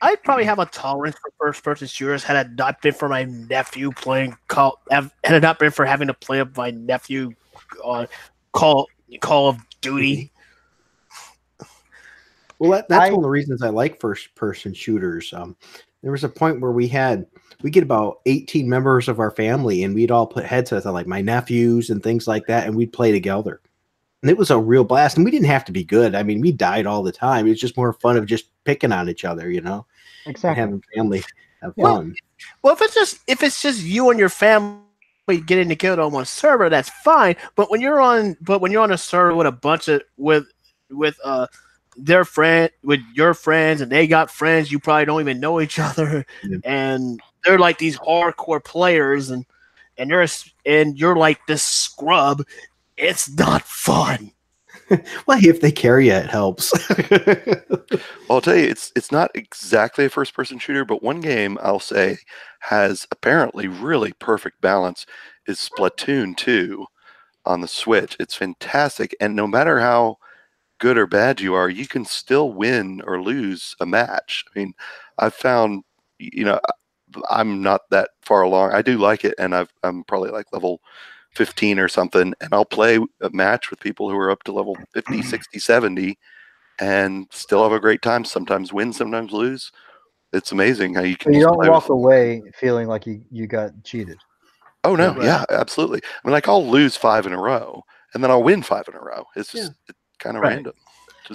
I'd probably have a tolerance for first-person shooters had it not been for my nephew playing had it not been for having to play with my nephew on Call of Duty. Well, that's one of the reasons I like first-person shooters. There was a point where we get about 18 members of our family, and we'd all put headsets on, like my nephews and things like that, and we'd play together. And it was a real blast. And we didn't have to be good. I mean, we died all the time. It was just more fun of just picking on each other, Exactly. Having family have fun. Well, if it's just you and your family getting together on one server, that's fine. But when you're on a server with a bunch of with your friends, and they got friends you probably don't even know each other, and they're like these hardcore players, and you're like this scrub. It's not fun. Well, if they carry you, it helps. Well, I'll tell you, it's not exactly a first-person shooter, but one game I'll say has apparently really perfect balance is Splatoon 2 on the Switch. It's fantastic, and no matter how good or bad you are, you can still win or lose a match. I mean, I've found, I'm not that far along. I do like it, and I'm probably like level 15 or something, and I'll play a match with people who are up to level 50, 60, 70, and still have a great time. Sometimes win, sometimes lose. It's amazing how you can. You don't walk away feeling like you got cheated. Oh no, yeah, absolutely. I mean, like I'll lose 5 in a row, and then I'll win 5 in a row. It's just kind of random.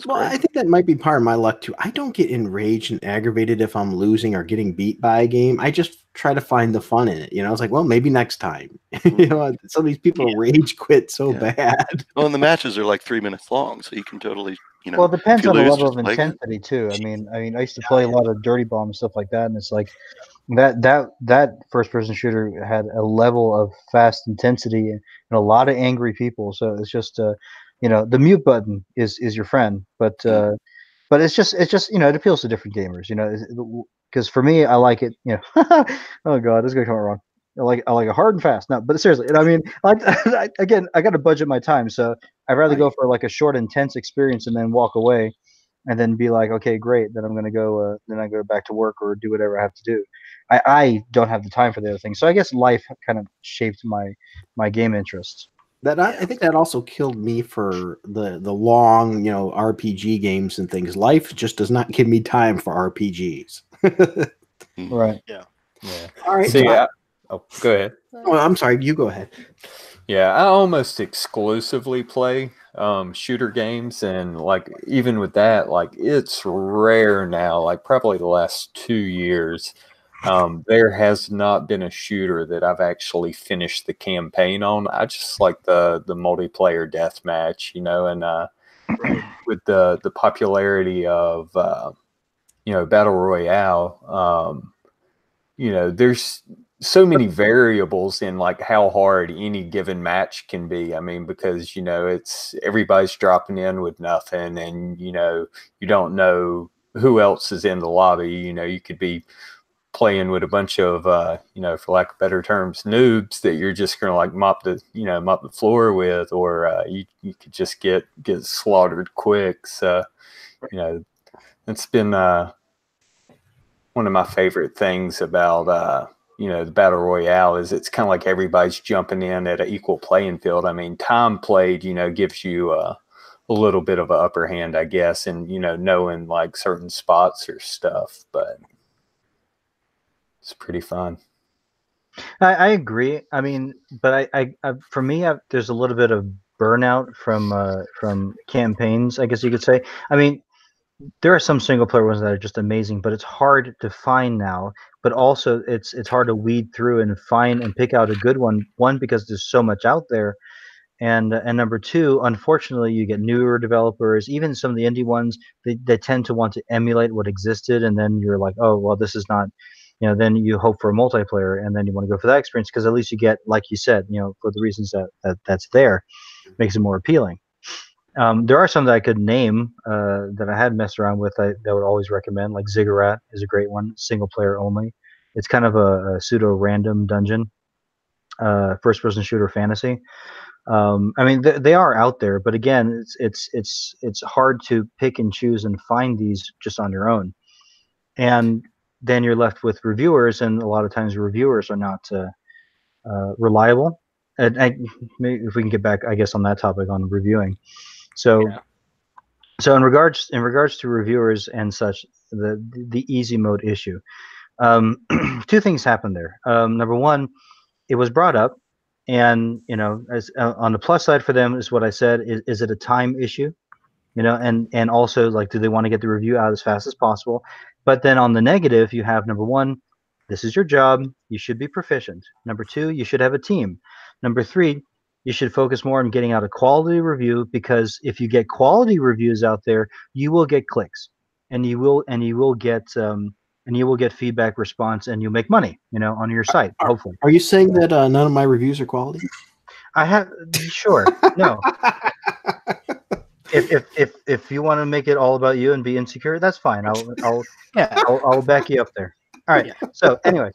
Well, I think that might be part of my luck too. I don't get enraged and aggravated if I'm losing or getting beat by a game. I just try to find the fun in it. It's like, well, maybe next time. Some of these people rage quit so bad. Well, and the matches are like 3 minutes long, so you can totally, Well, it depends on the level of just intensity too. I mean, I used to play a lot of Dirty Bomb and stuff like that, and it's like that first-person shooter had a level of fast intensity and a lot of angry people. So it's just the mute button is your friend, but it's just it appeals to different gamers, because for me, I like it, oh god, this is gonna come out wrong. I like it hard and fast. No, but seriously, I mean, again, I got to budget my time, so I'd rather go for like a short, intense experience and then walk away, and then be like, okay, great, then I'm gonna go, then I go back to work or do whatever I have to do. I don't have the time for the other things, so I guess life kind of shaped my game interests. I think that also killed me for the long, RPG games and things. Life just does not give me time for RPGs. Right. Yeah. All right. So, go ahead. Oh, I'm sorry. You go ahead. Yeah, I almost exclusively play shooter games, and like even with that, like it's rare now. Like probably the last 2 years, there has not been a shooter that I've actually finished the campaign on. I just like the multiplayer deathmatch, and with the popularity of battle royale, there's so many variables in like how hard any given match can be. I mean, because it's everybody's dropping in with nothing, and you don't know who else is in the lobby. You could be playing with a bunch of for lack of better terms, noobs that you're just gonna like mop the floor with, or you could just get slaughtered quick. So it's been one of my favorite things about the battle royale is it's kind of like everybody's jumping in at an equal playing field. I mean, time played gives you a little bit of an upper hand, I guess, and knowing like certain spots or stuff, but it's pretty fun. I agree. I mean, but I for me, there's a little bit of burnout from campaigns, I guess you could say. I mean, there are some single player ones that are just amazing, but it's hard to find now. But also, it's hard to weed through and find and pick out a good one. One, because there's so much out there, and number two, unfortunately, you get newer developers, even some of the indie ones. They tend to want to emulate what existed, and then you're like, oh well, this is not. Then you hope for a multiplayer, and then you want to go for that experience because at least you get, like you said, for the reasons that's there, makes it more appealing. There are some that I could name that I had messed around with that would always recommend. Like Ziggurat is a great one, single player only. It's kind of a pseudo random dungeon, first person shooter fantasy. I mean, they are out there, but again, it's hard to pick and choose and find these just on your own. And then you're left with reviewers, and a lot of times reviewers are not reliable. And maybe if we can get back, I guess, on that topic on reviewing. So, so in regards to reviewers and such, the easy mode issue, two things happened there. Number one, it was brought up, and as on the plus side for them is what I said. Is it a time issue? And also, like, do they want to get the review out as fast as possible? But then on the negative, you have number one, this is your job. You should be proficient. Number two, you should have a team. Number three, you should focus more on getting out a quality review, because if you get quality reviews out there, you will get clicks, and you will get feedback, response, and you'll make money, on your site. Hopefully. Are you saying that none of my reviews are quality? I have sure no. If you want to make it all about you and be insecure, that's fine. I'll back you up there. All right. Yeah. So, anyways,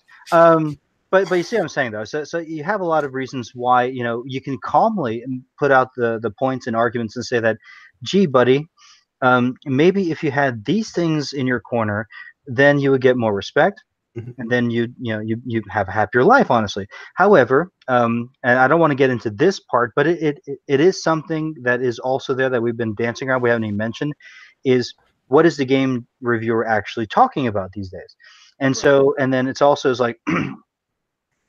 but you see what I'm saying though. So you have a lot of reasons why you can calmly put out the points and arguments and say that, gee, buddy, maybe if you had these things in your corner, then you would get more respect. And then you have a happier life, honestly. However, and I don't want to get into this part, but it is something that is also there that we've been dancing around. We haven't even mentioned is what is the game reviewer actually talking about these days? And so, and then it's also is like,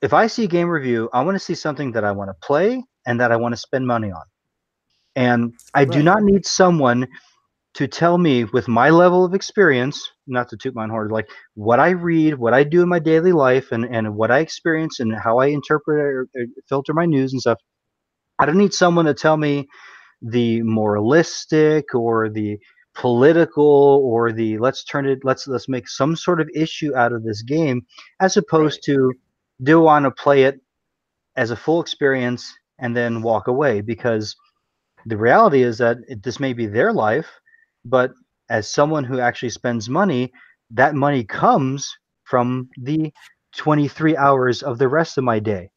if I see a game review, I want to see something that I want to play and that I want to spend money on. And I do not need someone to tell me with my level of experience, not to toot my own horn, like what I read, what I do in my daily life, and what I experience and how I interpret or filter my news and stuff. I don't need someone to tell me the moralistic or the political or the let's make some sort of issue out of this game, as opposed to do I want to play it as a full experience and then walk away, because the reality is that this may be their life, but as someone who actually spends money, that money comes from the 23 hours of the rest of my day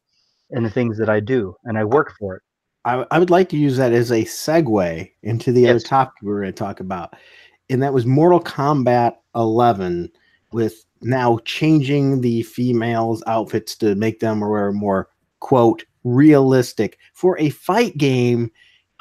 and the things that I do, and I work for it. I would like to use that as a segue into the other topic we were going to talk about, and that was Mortal Kombat 11, with now changing the females' outfits to make them wear more, quote, realistic. For a fight game,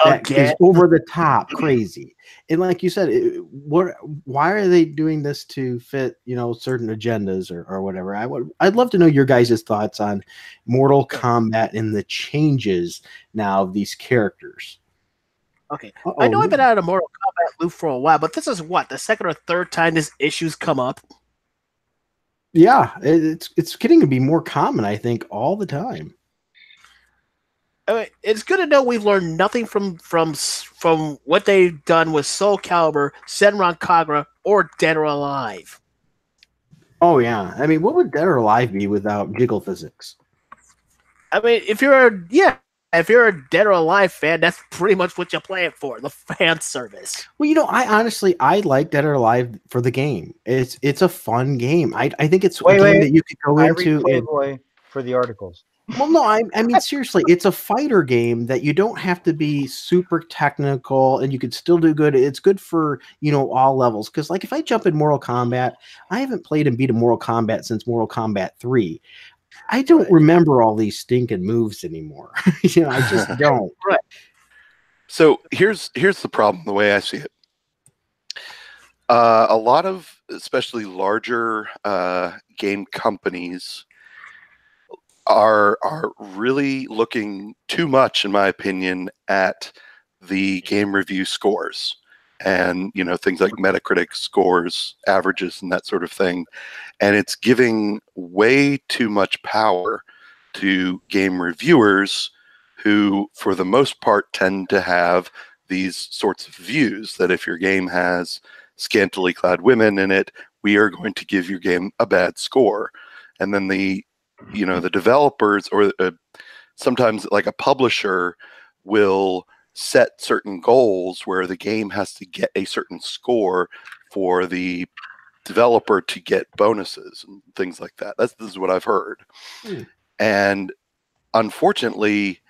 that is Again? over the top crazy. And like you said, why are they doing this to fit, certain agendas or whatever? I'd love to know your guys' thoughts on Mortal Kombat and the changes now of these characters. Okay. I know I've been out of Mortal Kombat loop for a while, but this is what, the second or third time this issue's come up? Yeah, it's getting to be more common, I think, all the time. I mean, it's good to know we've learned nothing from what they've done with Soul Calibur, Senran Kagura, or Dead or Alive. Oh yeah, I mean, what would Dead or Alive be without jiggle physics? I mean, if you're a Dead or Alive fan, that's pretty much what you're playing for, the fan service. Well, I like Dead or Alive for the game. It's a fun game. I think it's a game that you could go into. Playboy for the articles. Well, no, I mean, seriously, it's a fighter game that you don't have to be super technical and you could still do good. It's good for, all levels. Because, like, if I jump in Mortal Kombat, I haven't played and beat a Mortal Kombat since Mortal Kombat 3. I don't remember all these stinking moves anymore. I just don't. Right. So here's the problem, the way I see it. A lot of, especially larger game companies, are really looking too much, in my opinion, at the game review scores and things like Metacritic scores, averages, and that sort of thing, and it's giving way too much power to game reviewers who, for the most part, tend to have these sorts of views that if your game has scantily clad women in it, we are going to give your game a bad score. And then the developers or sometimes like a publisher will set certain goals where the game has to get a certain score for the developer to get bonuses and things like that. This is what I've heard. And unfortunately,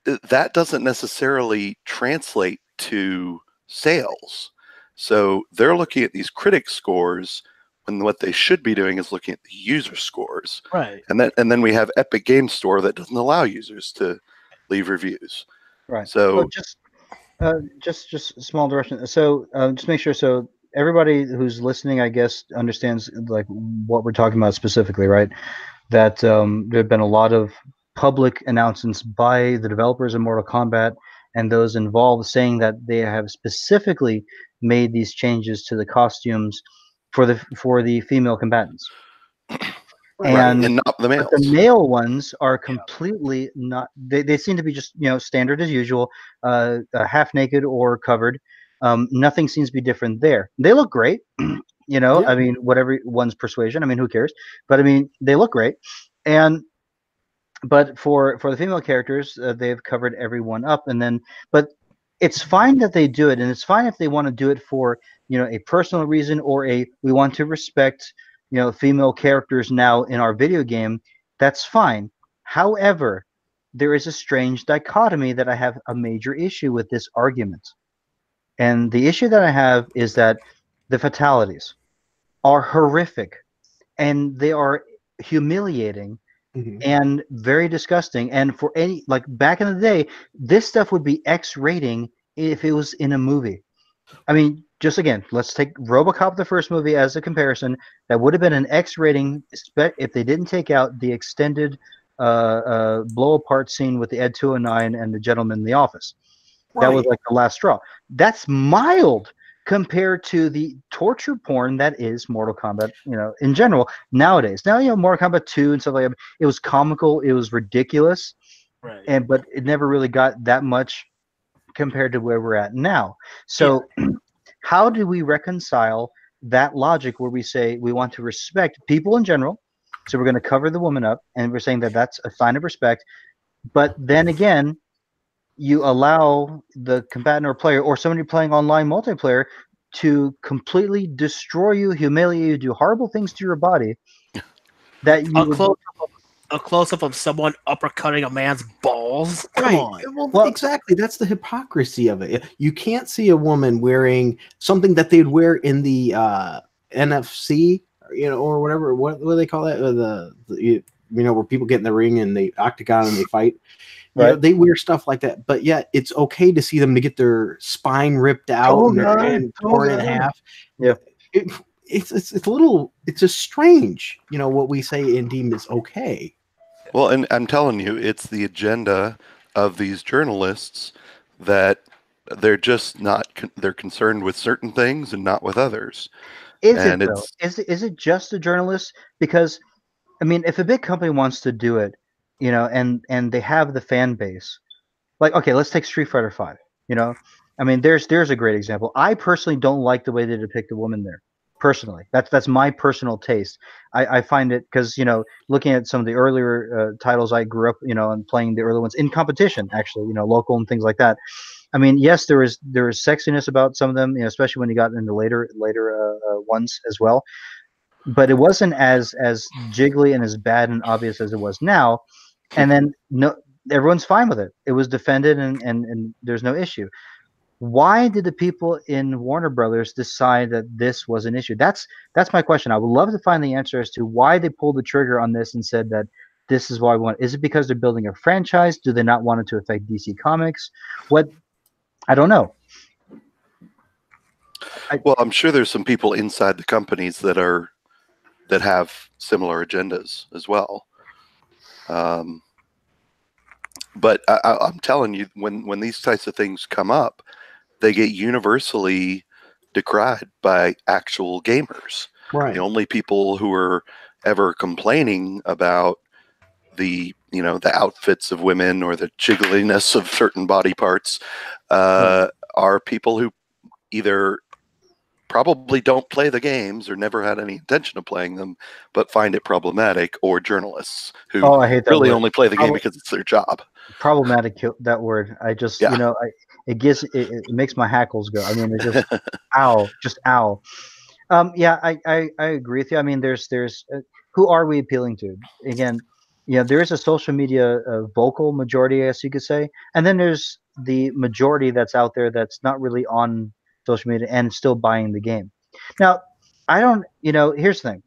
that doesn't necessarily translate to sales. So they're looking at these critic scores when what they should be doing is looking at the user scores. Right. And then we have Epic Game Store that doesn't allow users to leave reviews. Right. So just a small direction. So just make sure. So everybody who's listening, I guess, understands like what we're talking about specifically, right? That there have been a lot of public announcements by the developers of Mortal Kombat and those involved saying that they have specifically made these changes to the costumes for the female combatants. And not the males. The male ones are completely not. They seem to be just standard as usual, half naked or covered. Nothing seems to be different there. They look great, I mean, whatever one's persuasion. I mean, who cares? But I mean, they look great, but for the female characters, they've covered everyone up, but it's fine that they do it, and it's fine if they want to do it for a personal reason or we want to respect female characters now in our video game. That's fine. However, there is a strange dichotomy that I have a major issue with this argument, and the issue that I have is that the fatalities are horrific, and they are humiliating. And very disgusting. And for any, like back in the day, this stuff would be X rating if it was in a movie. I mean, just again, let's take RoboCop, the first movie, as a comparison. That would have been an X rating if they didn't take out the extended blow apart scene with the Ed 209 and the gentleman in the office. Right. That was like the last straw. That's mild compared to the torture porn that is Mortal Kombat, in general nowadays. Now, Mortal Kombat 2 and stuff like that, it was comical, it was ridiculous, right? But it never really got that much compared to where we're at now. So, how do we reconcile that logic where we say we want to respect people in general? So we're going to cover the woman up, and we're saying that that's a sign of respect. But then again, you allow the combatant or player or somebody playing online multiplayer to completely destroy you, humiliate you, do horrible things to your body. That you a close-up of someone uppercutting a man's balls. Come on. Well, exactly. That's the hypocrisy of it. You can't see a woman wearing something that they'd wear in the NFC, or whatever. What do they call that? where people get in the ring and they octagon and they fight. They wear stuff like that, but yet it's okay to see them to get their spine ripped out and their hand torn in half. Yeah. It's a little, it's just strange, what we say and deem is okay. Well, and I'm telling you, it's the agenda of these journalists that they're just not, they're concerned with certain things and not with others. Is it just the journalists? Because, I mean, if a big company wants to do it, and they have the fan base, like, okay, let's take Street Fighter V. I mean, there's a great example. I personally don't like the way they depict a woman there. Personally, that's my personal taste. I find it because looking at some of the earlier titles I grew up and playing the early ones in competition, actually, local and things like that. I mean, yes, there is sexiness about some of them, especially when you got into later ones as well. But it wasn't as jiggly and as bad and obvious as it was now. And then everyone's fine with it. It was defended and there's no issue. Why did the people in Warner Brothers decide that this was an issue? That's my question. I would love to find the answer as to why they pulled the trigger on this and said that this is why we want. Is it because they're building a franchise? Do they not want it to affect DC Comics? What? I don't know. Well, I'm sure there's some people inside the companies that have similar agendas as well. But I'm telling you, when these types of things come up, they get universally decried by actual gamers. Right. The only people who are ever complaining about the outfits of women or the jiggliness of certain body parts are people who either probably don't play the games or never had any intention of playing them, but find it problematic, or journalists who I hate that really word. only play the game because it's their job. Problematic, that word. I just, it makes my hackles go. I mean, it's just, ow. Yeah, I agree with you. I mean, there's who are we appealing to? Again, there is a social media vocal majority, I guess you could say, and then there's the majority that's out there that's not really on social media and still buying the game. Now, I don't, here's the thing.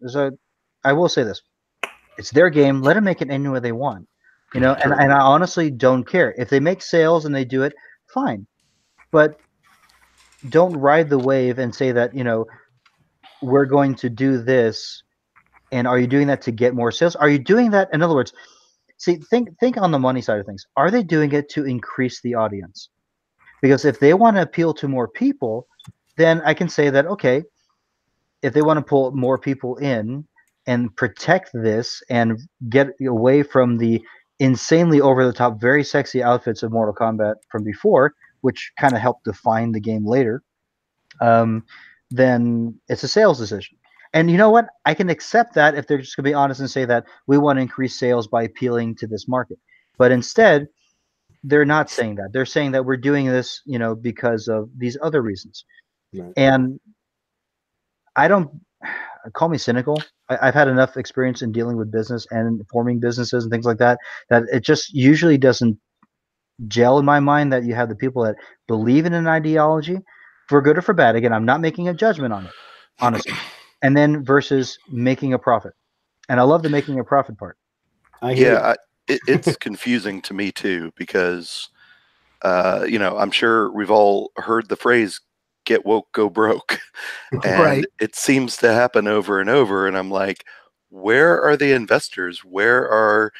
I will say this: it's their game. Let them make it any way they want. And I honestly don't care if they make sales and they do it, fine, but don't ride the wave and say that we're going to do this. And are you doing that to get more sales? Are you doing that? In other words, see, think on the money side of things. Are they doing it to increase the audience? Because if they want to appeal to more people, then I can say that, okay, if they want to pull more people in and protect this and get away from the insanely over-the-top, very sexy outfits of Mortal Kombat from before, which kind of helped define the game later, then it's a sales decision. And you know what? I can accept that if they're just going to be honest and say that we want to increase sales by appealing to this market. But instead, they're not saying that. They're saying that we're doing this, because of these other reasons. Right. And I don't call me cynical. I've had enough experience in dealing with business and forming businesses and things like that it just usually doesn't gel in my mind that you have the people that believe in an ideology, for good or for bad. Again, I'm not making a judgment on it, honestly. And then versus making a profit. And I love the making a profit part. It's confusing to me too, because I'm sure we've all heard the phrase "get woke, go broke," and it seems to happen over and over. And I'm like, where are the investors? Where's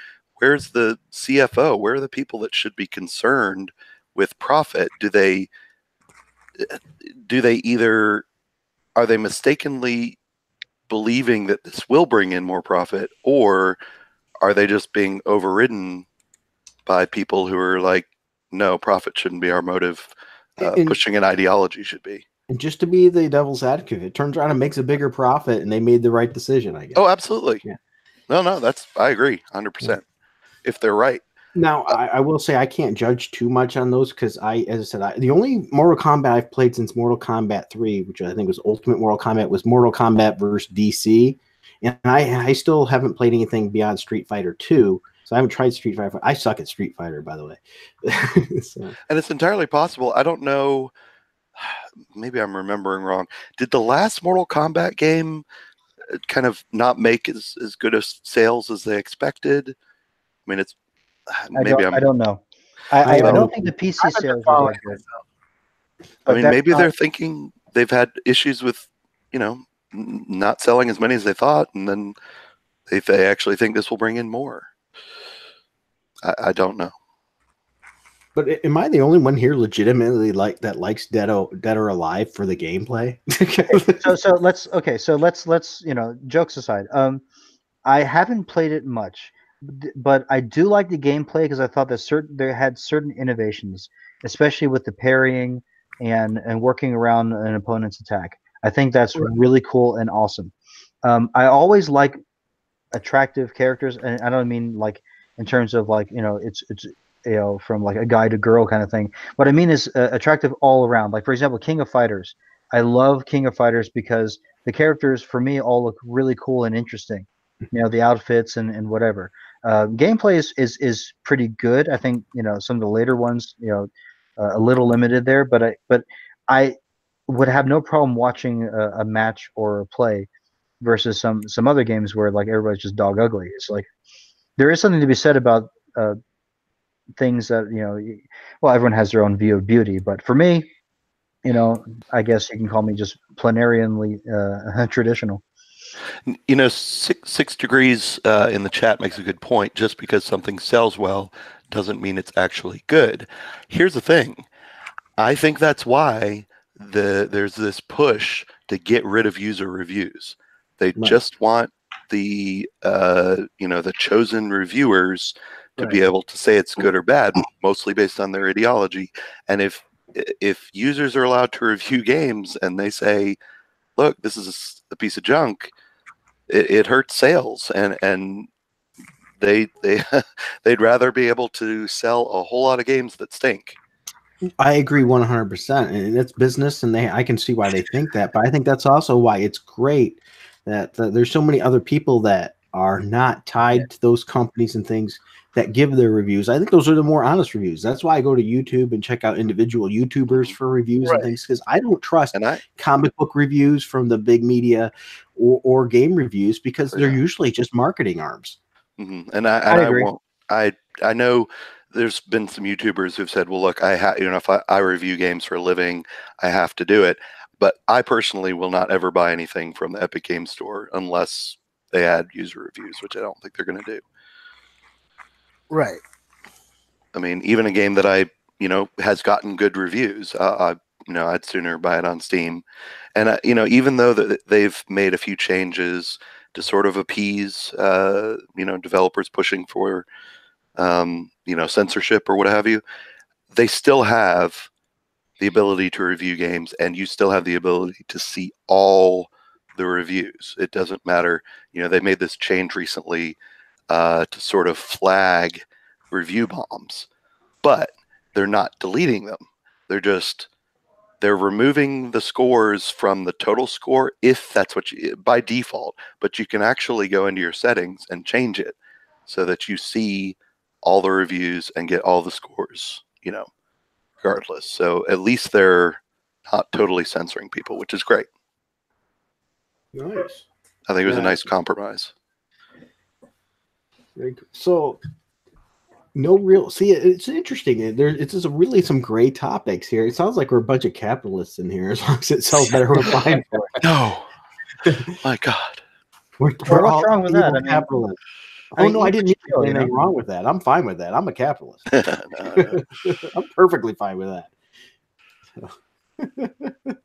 the CFO? Where are the people that should be concerned with profit? Are they mistakenly believing that this will bring in more profit, or are they just being overridden by people who are like, no, profit shouldn't be our motive, pushing an ideology should be? And just to be the devil's advocate, it turns around and makes a bigger profit, and they made the right decision, I guess. Oh, absolutely. Yeah. No, I agree 100%. If they're right. Now, I will say I can't judge too much on those because as I said, the only Mortal Kombat I've played since Mortal Kombat 3, which I think was Ultimate Mortal Kombat, was Mortal Kombat versus DC. And I still haven't played anything beyond Street Fighter 2. So I haven't tried Street Fighter. I suck at Street Fighter, by the way. And it's entirely possible. I don't know. Maybe I'm remembering wrong. Did the last Mortal Kombat game kind of not make as good of sales as they expected? I mean, it's maybe I don't know. I don't think the PC sales were that good. I mean, maybe they're thinking they've had issues with, you know, not selling as many as they thought, and then they actually think this will bring in more. I don't know. But am I the only one here legitimately likes Dead or Alive for the gameplay? So let's you know, jokes aside. I haven't played it much, but I do like the gameplay because I thought that there had certain innovations, especially with the parrying and working around an opponent's attack. I think that's really cool and awesome. I always like attractive characters, and I don't mean like in terms of like, you know, it's you know, from like a guy to girl kind of thing. What I mean is attractive all around. Like, for example, King of Fighters. I love King of Fighters because the characters for me all look really cool and interesting. You know, the outfits and whatever. Gameplay is pretty good. I think, you know, some of the later ones, you know, a little limited there, but I would have no problem watching a match or a play versus some other games where like everybody's just dog ugly. It's like there is something to be said about things that, you know, well, everyone has their own view of beauty, but for me, you know, I guess you can call me just planarianly traditional. You know, six degrees in the chat makes a good point. Just because something sells well doesn't mean it's actually good. Here's the thing. I think that's why there's this push to get rid of user reviews. They just want the you know, the chosen reviewers to be able to say it's good or bad, mostly based on their ideology. And if users are allowed to review games and they say, look, this is a piece of junk, it hurts sales, and they'd rather be able to sell a whole lot of games that stink. I agree 100%, and it's business, and I can see why they think that. But I think that's also why it's great that there's so many other people that are not tied to those companies and things that give their reviews. I think those are the more honest reviews. That's why I go to YouTube and check out individual YouTubers for reviews and things, because I don't trust comic book reviews from the big media or game reviews, because they're usually just marketing arms. Mm-hmm. And I won't. I know there's been some YouTubers who've said, well, look, you know, if I review games for a living, I have to do it. But I personally will not ever buy anything from the Epic Games Store unless they add user reviews, which I don't think they're going to do. Right. I mean, even a game that you know, has gotten good reviews, you know, I'd sooner buy it on Steam. And, you know, even though they've made a few changes to sort of appease, you know, developers pushing for, you know, censorship or what have you, they still have the ability to review games, and you still have the ability to see all the reviews. It doesn't matter. You know, they made this change recently to sort of flag review bombs, but they're not deleting them. They're removing the scores from the total score if that's what by default, but you can actually go into your settings and change it so that you see all the reviews and get all the scores, you know, regardless. So at least they're not totally censoring people, which is great. Nice. I think it was a nice compromise. So, no real. See, it's interesting. It's just really some gray topics here. It sounds like we're a bunch of capitalists in here. As long as it sells better, we're fine for it. No, my God, we're what's wrong with that? I mean, capitalists. Oh no, I didn't mean anything wrong with that. I'm fine with that. I'm a capitalist. No. I'm perfectly fine with that. So.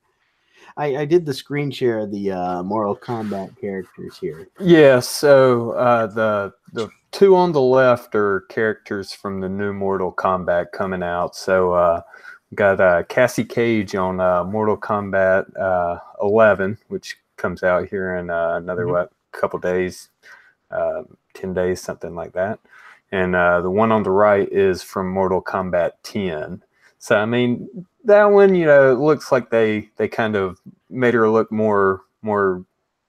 I did the screen share of the Mortal Kombat characters here. Yeah, so the two on the left are characters from the new Mortal Kombat coming out. So got Cassie Cage on Mortal Kombat 11, which comes out here in another couple days, 10 days, something like that. And the one on the right is from Mortal Kombat 10. So, I mean, that one, you know, it looks like they kind of made her look more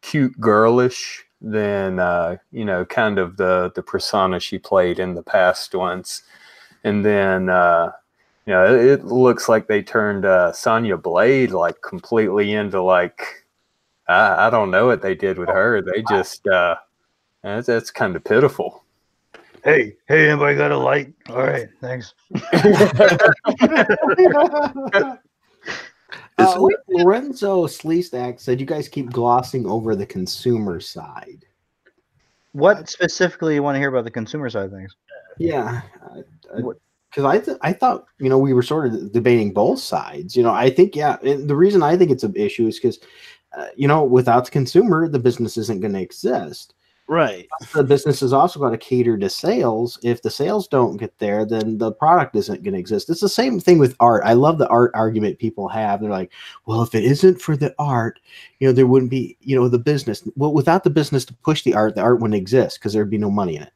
cute girlish than, you know, kind of the persona she played in the past ones. And then, you know, it looks like they turned Sonya Blade, like, completely into, like, I don't know what they did with her. They just that's kind of pitiful. Hey, anybody got a light? All right, thanks. Lorenzo Sleestack said you guys keep glossing over the consumer side. What specifically you want to hear about the consumer side of things? Yeah, because I thought we were sort of debating both sides. I think and the reason I think it's an issue is because without the consumer, the business isn't going to exist. Right. The business is also got to cater to sales. If the sales don't get there, then the product isn't going to exist. It's the same thing with art. I love the art argument people have. They're like, well, if it isn't for the art, there wouldn't be, the business. Well, without the business to push the art wouldn't exist because there'd be no money in it.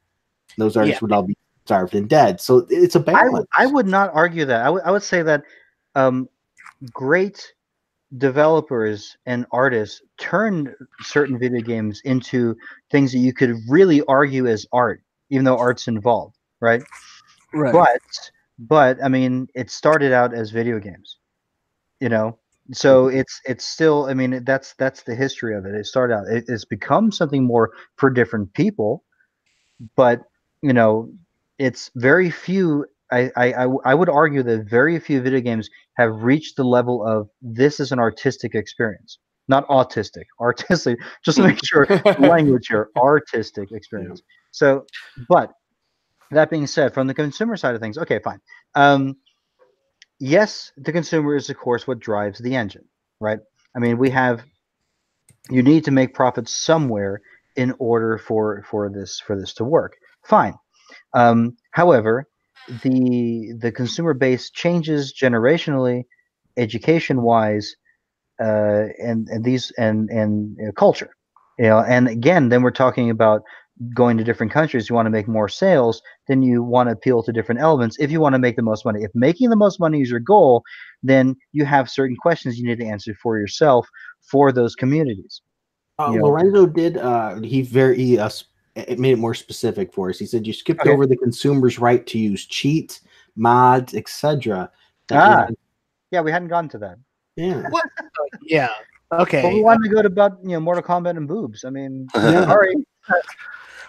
Those artists would all be starved and dead. So it's a balance. I would not argue that. I would say that great developers and artists turn certain video games into things that you could really argue as art, even though art's involved, right? Right. But I mean, it started out as video games, so it's still. I mean, that's the history of it. It started out. It's become something more for different people, but it's very few. I would argue that very few video games have reached the level of this is an artistic experience, not autistic, artistic. Just to make sure language here, artistic experience. Yeah. So, but that being said, from the consumer side of things, okay, fine. Yes, the consumer is of course what drives the engine, right? I mean, you need to make profits somewhere in order for this to work. Fine. However, the consumer base changes generationally, education wise, and culture, and again, then we're talking about going to different countries. You want to make more sales, then you want to appeal to different elements if you want to make the most money. If making the most money is your goal, then you have certain questions you need to answer for yourself for those communities. Lorenzo did it made it more specific for us. He said you skipped over the consumer's right to use cheats, mods, etc. Yeah, we hadn't gotten to that. Yeah. What? Yeah. Okay. But we wanted to go to about Mortal Kombat and boobs. I mean, sorry.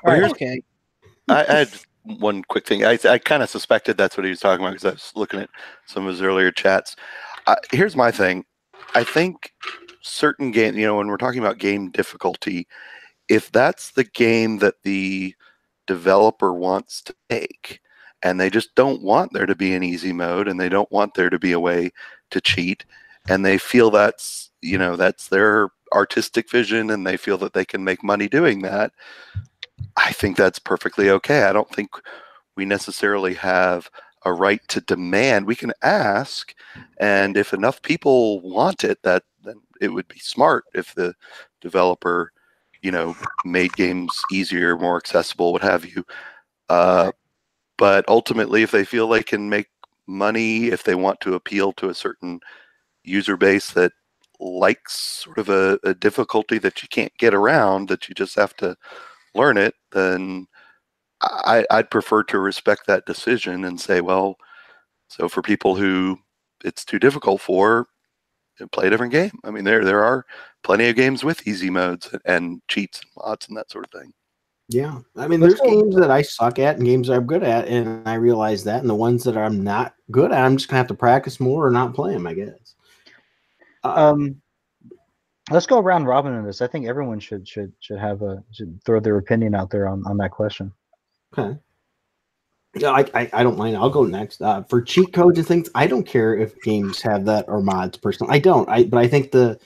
Okay. I had one quick thing. I kind of suspected that's what he was talking about because I was looking at some of his earlier chats. Here's my thing. I think certain games, when we're talking about game difficulty, if that's the game that the developer wants to make, and they just don't want there to be an easy mode, and they don't want there to be a way to cheat, and they feel that's their artistic vision, and they feel that they can make money doing that, I think that's perfectly okay. I don't think we necessarily have a right to demand. We can ask, and if enough people want it, then it would be smart if the developer made games easier, more accessible, what have you. But ultimately, if they feel they can make money, if they want to appeal to a certain user base that likes sort of a difficulty that you can't get around, that you just have to learn it, then I'd prefer to respect that decision and say, well, so for people who it's too difficult for, play a different game. I mean, there are plenty of games with easy modes and cheats and mods and that sort of thing. Yeah, I mean, there's games that I suck at and games I'm good at, and I realize that. And the ones that I'm not good at, I'm just gonna have to practice more or not play them, I guess. Let's go round robin in this. I think everyone should throw their opinion out there on that question. Okay. Yeah, I don't mind. I'll go next. For cheat codes and things, I don't care if games have that or mods. Personally, I don't. But I think the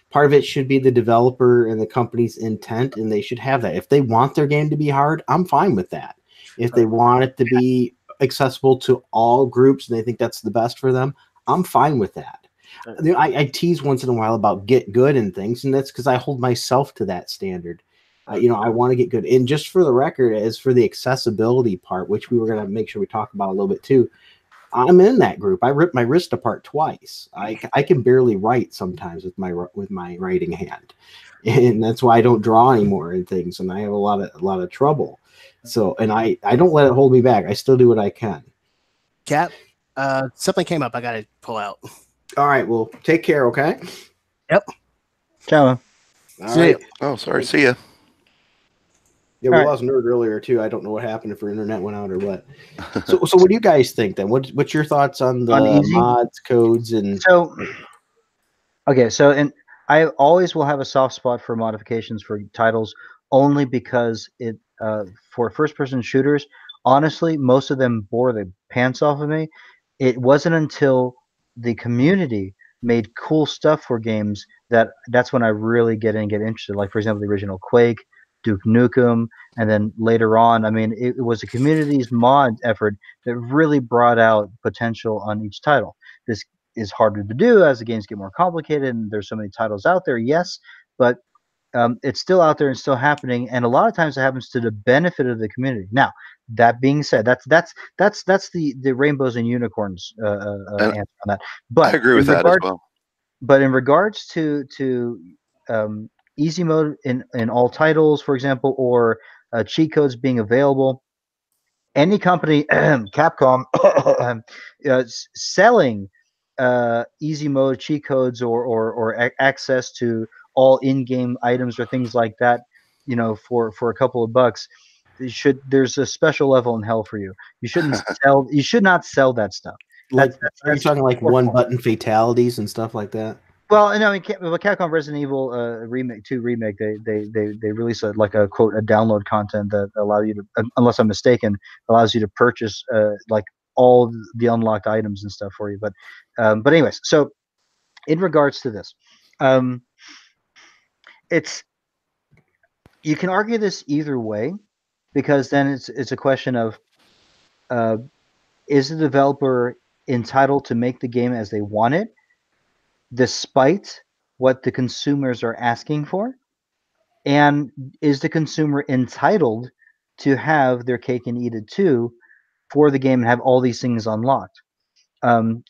part of it should be the developer and the company's intent, and they should have that. If they want their game to be hard, I'm fine with that. If they want it to be accessible to all groups and they think that's the best for them, I'm fine with that. I tease once in a while about get good and things, and that's because I hold myself to that standard. I want to get good. And just for the record, as for the accessibility part, which we were going to make sure we talk about a little bit too, I'm in that group. I ripped my wrist apart twice. I can barely write sometimes with my writing hand, and that's why I don't draw anymore and things. And I have a lot of trouble. So, and I don't let it hold me back. I still do what I can. Cap, something came up. I got to pull out. All right. Well, take care. Okay. Yep. Ciao. All See ya. right. Oh, sorry. See ya. Yeah, we All right. lost Nerd earlier too. I don't know what happened, if her internet went out or what. So what do you guys think then? What's your thoughts on the On easy? mods, codes, and So, okay, so and I always will have a soft spot for modifications for titles only because it for first-person shooters, honestly, most of them bore the pants off of me. It wasn't until the community made cool stuff for games that's when I really get interested. Like for example, the original Quake, Duke Nukem, and then later on, I mean, it was a community's mod effort that really brought out potential on each title. This is harder to do as the games get more complicated and there's so many titles out there. Yes, but it's still out there and still happening, and a lot of times it happens to the benefit of the community. Now, that being said, that's the rainbows and unicorns And answer on that. I But agree with in that as regard, well. but in regards to easy mode in all titles, for example, or cheat codes being available, any company, Capcom, selling easy mode cheat codes or access to all in-game items or things like that, for a couple of bucks, there's a special level in hell for you. You should not sell that stuff. like, are you That's talking like horrible. one-button fatalities and stuff like that? Well, and I mean, Capcom Resident Evil remake 2 remake, they released a quote a download content that allow you to, unless I'm mistaken, allows you to purchase like all the unlocked items and stuff for you. But anyways, so in regards to this, um, it's you can argue this either way, because then it's a question of uh, is the developer entitled to make the game as they want it, despite what the consumers are asking for? And is the consumer entitled to have their cake and eat it too for the game and have all these things unlocked?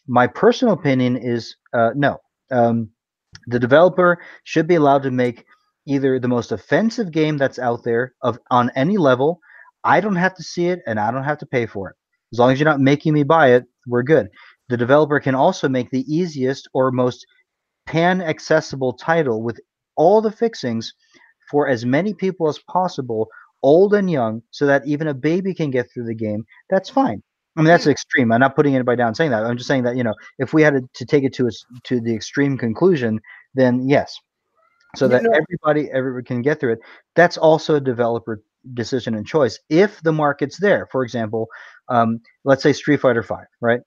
My personal opinion is no. The developer should be allowed to make either the most offensive game that's out there on any level. I don't have to see it and I don't have to pay for it. As long as you're not making me buy it, we're good. The developer can also make the easiest or most pan accessible title with all the fixings for as many people as possible, old and young, so that even a baby can get through the game. That's fine. I mean, that's extreme. I'm not putting anybody down saying that. I'm just saying that, if we had to take it to the extreme conclusion, then yes, so You that know, everybody can get through it. That's also a developer decision and choice if the market's there. For example, let's say Street Fighter 5, right?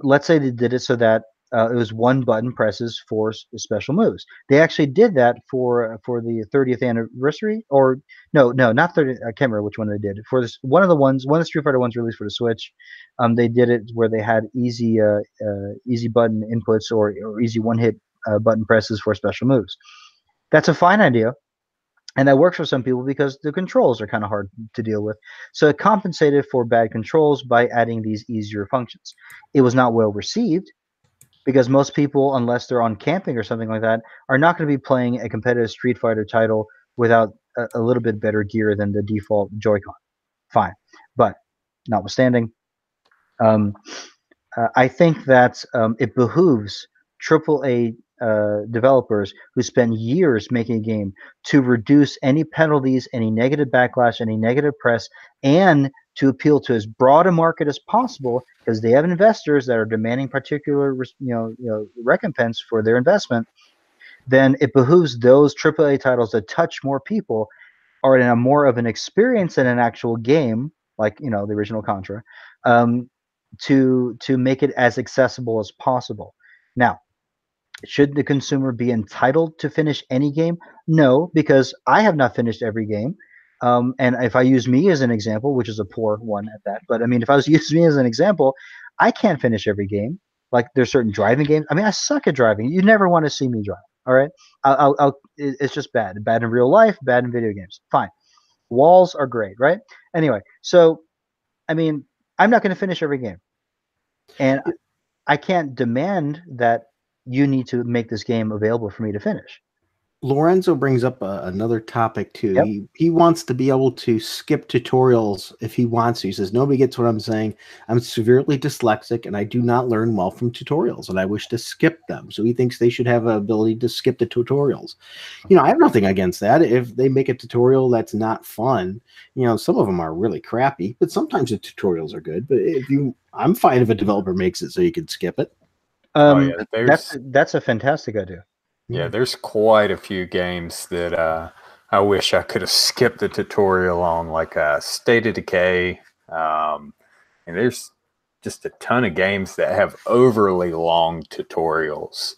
Let's say they did it so that it was one button presses for special moves. They actually did that for the 30th anniversary, or no, not 30. I can't remember which one they did. For this, one of the Street Fighter ones released for the Switch, they did it where they had easy button inputs or easy one hit button presses for special moves. That's a fine idea, and that works for some people because the controls are kind of hard to deal with. So it compensated for bad controls by adding these easier functions. It was not well received because most people, unless they're on camping or something like that, are not going to be playing a competitive Street Fighter title without a little bit better gear than the default Joy-Con. Fine. But notwithstanding, um, I think that it behooves AAA developers who spend years making a game to reduce any penalties, any negative backlash, any negative press, and to appeal to as broad a market as possible, because they have investors that are demanding particular, recompense for their investment. Then it behooves those AAA titles that touch more people, or in a more of an experience than an actual game, like the original Contra, um, to make it as accessible as possible. Now, should the consumer be entitled to finish any game? No, because I have not finished every game. And if I use me as an example, which is a poor one at that, but I mean, if I was to use me as an example, I can't finish every game. Like there's certain driving games. I mean, I suck at driving. You never want to see me drive. All right, it's just bad. Bad in real life. Bad in video games. Fine. Walls are great, right? Anyway, so I mean, I'm not going to finish every game, and I can't demand that you need to make this game available for me to finish. Lorenzo brings up another topic too. Yep. He wants to be able to skip tutorials if he wants to. He says nobody gets what I'm saying. I'm severely dyslexic and I do not learn well from tutorials, and I wish to skip them. So he thinks they should have an ability to skip the tutorials. You know, I have nothing against that. If they make a tutorial that's not fun, you know, some of them are really crappy, but sometimes the tutorials are good. But I'm fine if a developer makes it so you can skip it. Oh yeah, That's a fantastic idea. Yeah, there's quite a few games that I wish I could have skipped the tutorial on, like State of Decay. And there's just a ton of games that have overly long tutorials.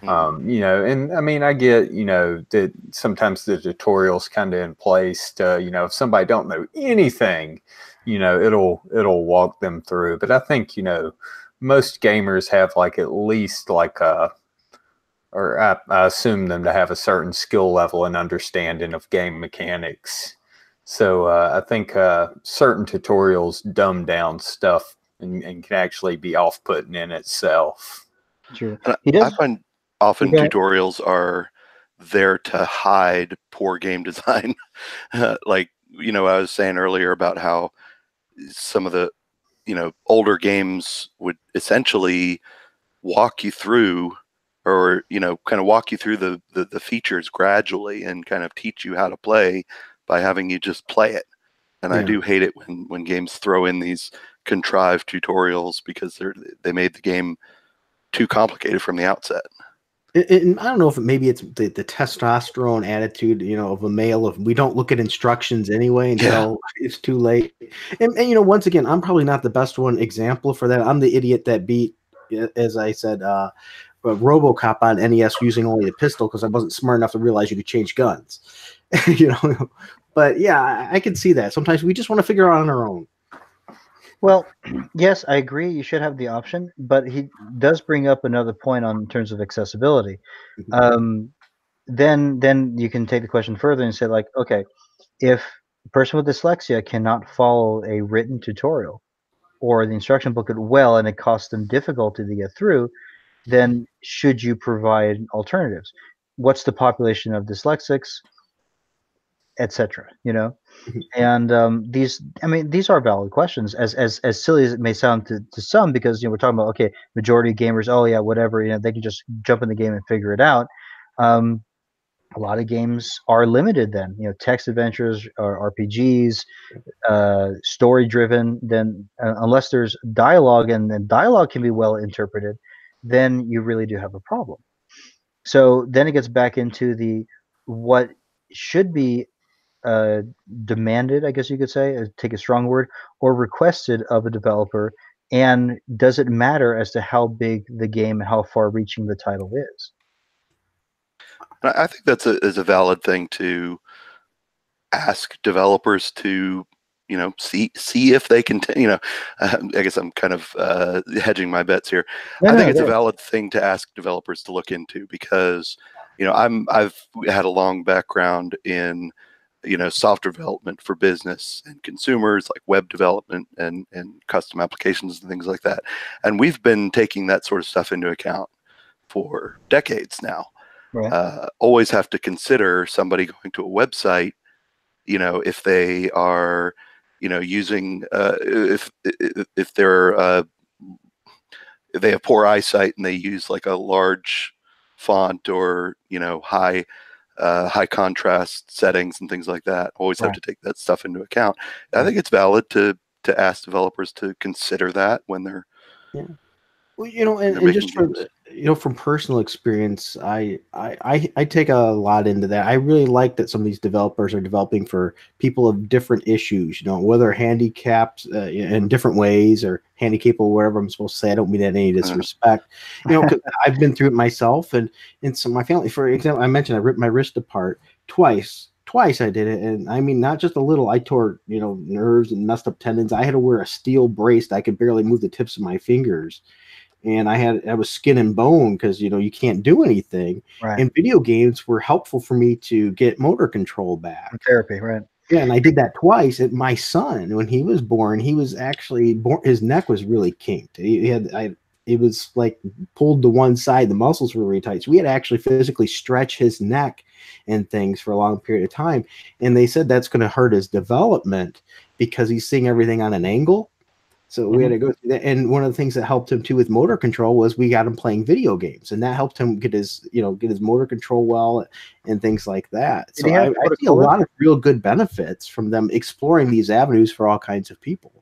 You know, and I mean, I get, you know, that sometimes the tutorial's kind of in place to, you know, if somebody don't know anything, you know, it'll walk them through. But I think, you know, most gamers have like at least like or I assume them to have a certain skill level and understanding of game mechanics. So I think certain tutorials dumb down stuff and can actually be off-putting in itself. Sure. I find often tutorials are there to hide poor game design. Like, you know, I was saying earlier about how some of the, you know, older games would essentially walk you through, or, you know, kind of walk you through the features gradually and kind of teach you how to play by having you just play it. And I do hate it when games throw in these contrived tutorials because they made the game too complicated from the outset. And I don't know if maybe it's the testosterone attitude, you know, of a male, of we don't look at instructions anyway until it's too late. And, you know, once again, I'm probably not the best example for that. I'm the idiot that beat, as I said, RoboCop on NES using only a pistol because I wasn't smart enough to realize you could change guns. You know, but yeah, I can see that. Sometimes we just want to figure it out on our own. Well, yes, I agree. You should have the option, but he does bring up another point in terms of accessibility. Then you can take the question further and say, like, okay, if a person with dyslexia cannot follow a written tutorial or the instruction booklet well, and it costs them difficulty to get through, then should you provide alternatives? What's the population of dyslexics, etc.? You know, and these are valid questions, as silly as it may sound to some, because, you know, we're talking about, okay, majority of gamers, oh yeah, whatever, you know, they can just jump in the game and figure it out. A lot of games are limited then, you know, text adventures or RPGs, story driven. Then unless there's dialogue, and then dialogue can be well interpreted, then you really do have a problem. So then it gets back into what should be demanded, I guess you could say, take a strong word, or requested of a developer, and does it matter as to how big the game and how far reaching the title is? I think that's a valid thing to ask developers to, you know, see if they can, you know, I guess I'm kind of hedging my bets here. I think it's a valid thing to ask developers to look into, because, you know, I've had a long background in, you know, software development for business and consumers, like web development and custom applications and things like that. And we've been taking that sort of stuff into account for decades now. Right. Always have to consider somebody going to a website, you know, if they are, you know, using if they're if they have poor eyesight and they use like a large font, or, you know, high contrast settings and things like that. Always have to take that stuff into account. I think it's valid to ask developers to consider that when they're well, you know, and just from, you know, from personal experience, I take a lot into that. I really like that some of these developers are developing for people of different issues, you know, whether handicapped in different ways, or handicapped, or whatever I'm supposed to say. I don't mean that in any disrespect. You know, 'cause I've been through it myself, and some of my family. For example, I mentioned I ripped my wrist apart twice. Twice I did it, and I mean, not just a little. I tore, you know, nerves and messed up tendons. I had to wear a steel brace. I could barely move the tips of my fingers. And I was skin and bone, because, you know, you can't do anything. Right. And video games were helpful for me to get motor control back. Therapy, right? Yeah, and I did that twice. And my son, when he was born, he was actually born. His neck was really kinked. it was like pulled to one side. The muscles were really tight. So we had to actually physically stretch his neck and things for a long period of time. And they said that's going to hurt his development because he's seeing everything on an angle. So we had to go through that. And one of the things that helped him too with motor control was we got him playing video games, and that helped him get his motor control well and things like that. So I see a lot of real good benefits from them exploring these avenues for all kinds of people.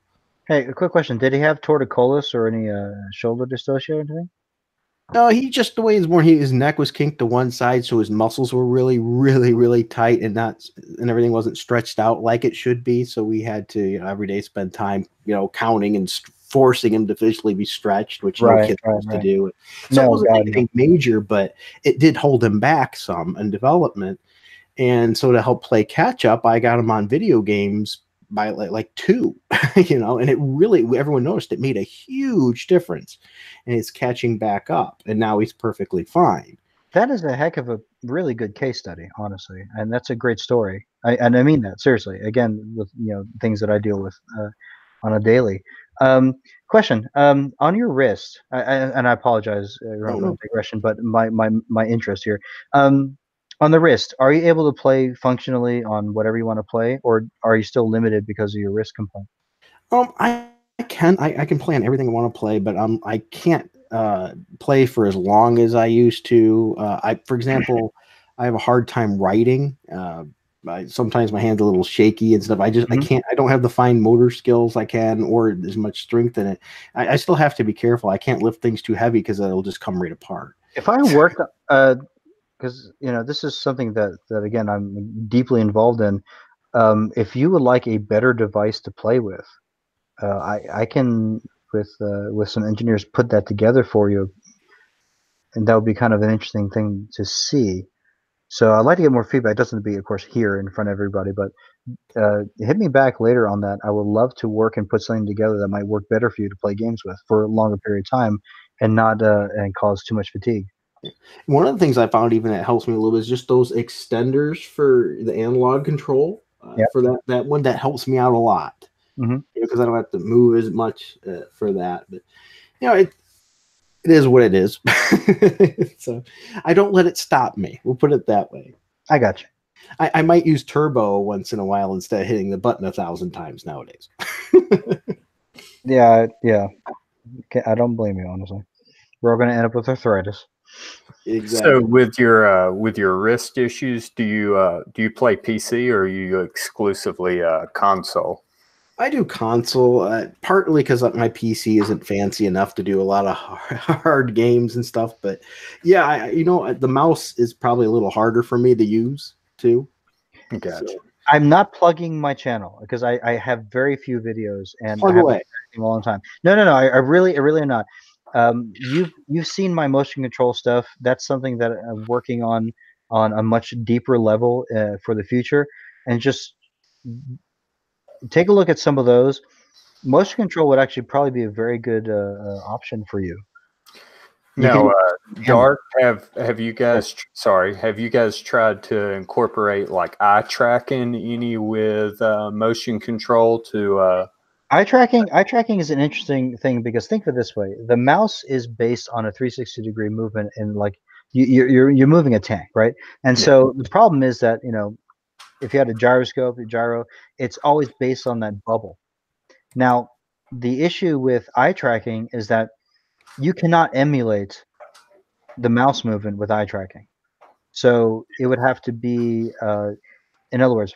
Hey, a quick question. Did he have torticollis or any shoulder dystocia or anything? No, he just, the way he's born, his neck was kinked to one side, so his muscles were really, really, really tight, and everything wasn't stretched out like it should be. So we had to every day spend time, counting and forcing him to physically be stretched, which no kid wants to do. So it wasn't anything major, but it did hold him back some in development. And so to help play catch up, I got him on video games by like 2, and it really, everyone noticed it made a huge difference, and it's catching back up, and now he's perfectly fine. That is a heck of a really good case study, honestly, and that's a great story. And I mean that seriously. Again, with things that I deal with on a daily. Question on your wrist, and I apologize for digression, but my interest here. On the wrist, are you able to play functionally on whatever you want to play, or are you still limited because of your wrist complaint? I can play on everything I want to play, but I can't play for as long as I used to. For example, I have a hard time writing. Sometimes my hand's a little shaky and stuff. I can't. I don't have the fine motor skills I can, or as much strength in it. I still have to be careful. I can't lift things too heavy because it'll just come right apart. If I worked because this is something that again I'm deeply involved in. If you would like a better device to play with, I can with some engineers put that together for you, and that would be kind of an interesting thing to see. So I'd like to get more feedback. It doesn't be, of course, here in front of everybody, but hit me back later on that. I would love to work and put something together that might work better for you to play games with for a longer period of time, and not and cause too much fatigue. One of the things I found even that helps me a little bit is just those extenders for the analog control. For that one, that helps me out a lot. Because I don't have to move as much for that. But it is what it is. So I don't let it stop me. We'll put it that way. I got you. I might use turbo once in a while instead of hitting the button 1,000 times nowadays. Yeah. Okay, I don't blame you, honestly. We're all going to end up with arthritis. Exactly. So with your wrist issues, do you play PC, or are you exclusively console? I do console, partly because my PC isn't fancy enough to do a lot of hard games and stuff. But yeah, the mouse is probably a little harder for me to use too. Gotcha. So, I'm not plugging my channel because I have very few videos and plug I haven't away. in a long time. No. I really am not. You've seen my motion control stuff. That's something that I'm working on a much deeper level for the future, and just take a look at some of those. Motion control would actually probably be a very good option for you. Now, Dark, have you guys tried to incorporate like eye tracking any with motion control to eye tracking is an interesting thing, because think of it this way: the mouse is based on a 360-degree movement, and like you're moving a tank, right? And so the problem is that if you had a gyroscope, it's always based on that bubble. Now, the issue with eye tracking is that you cannot emulate the mouse movement with eye tracking. So it would have to be, in other words,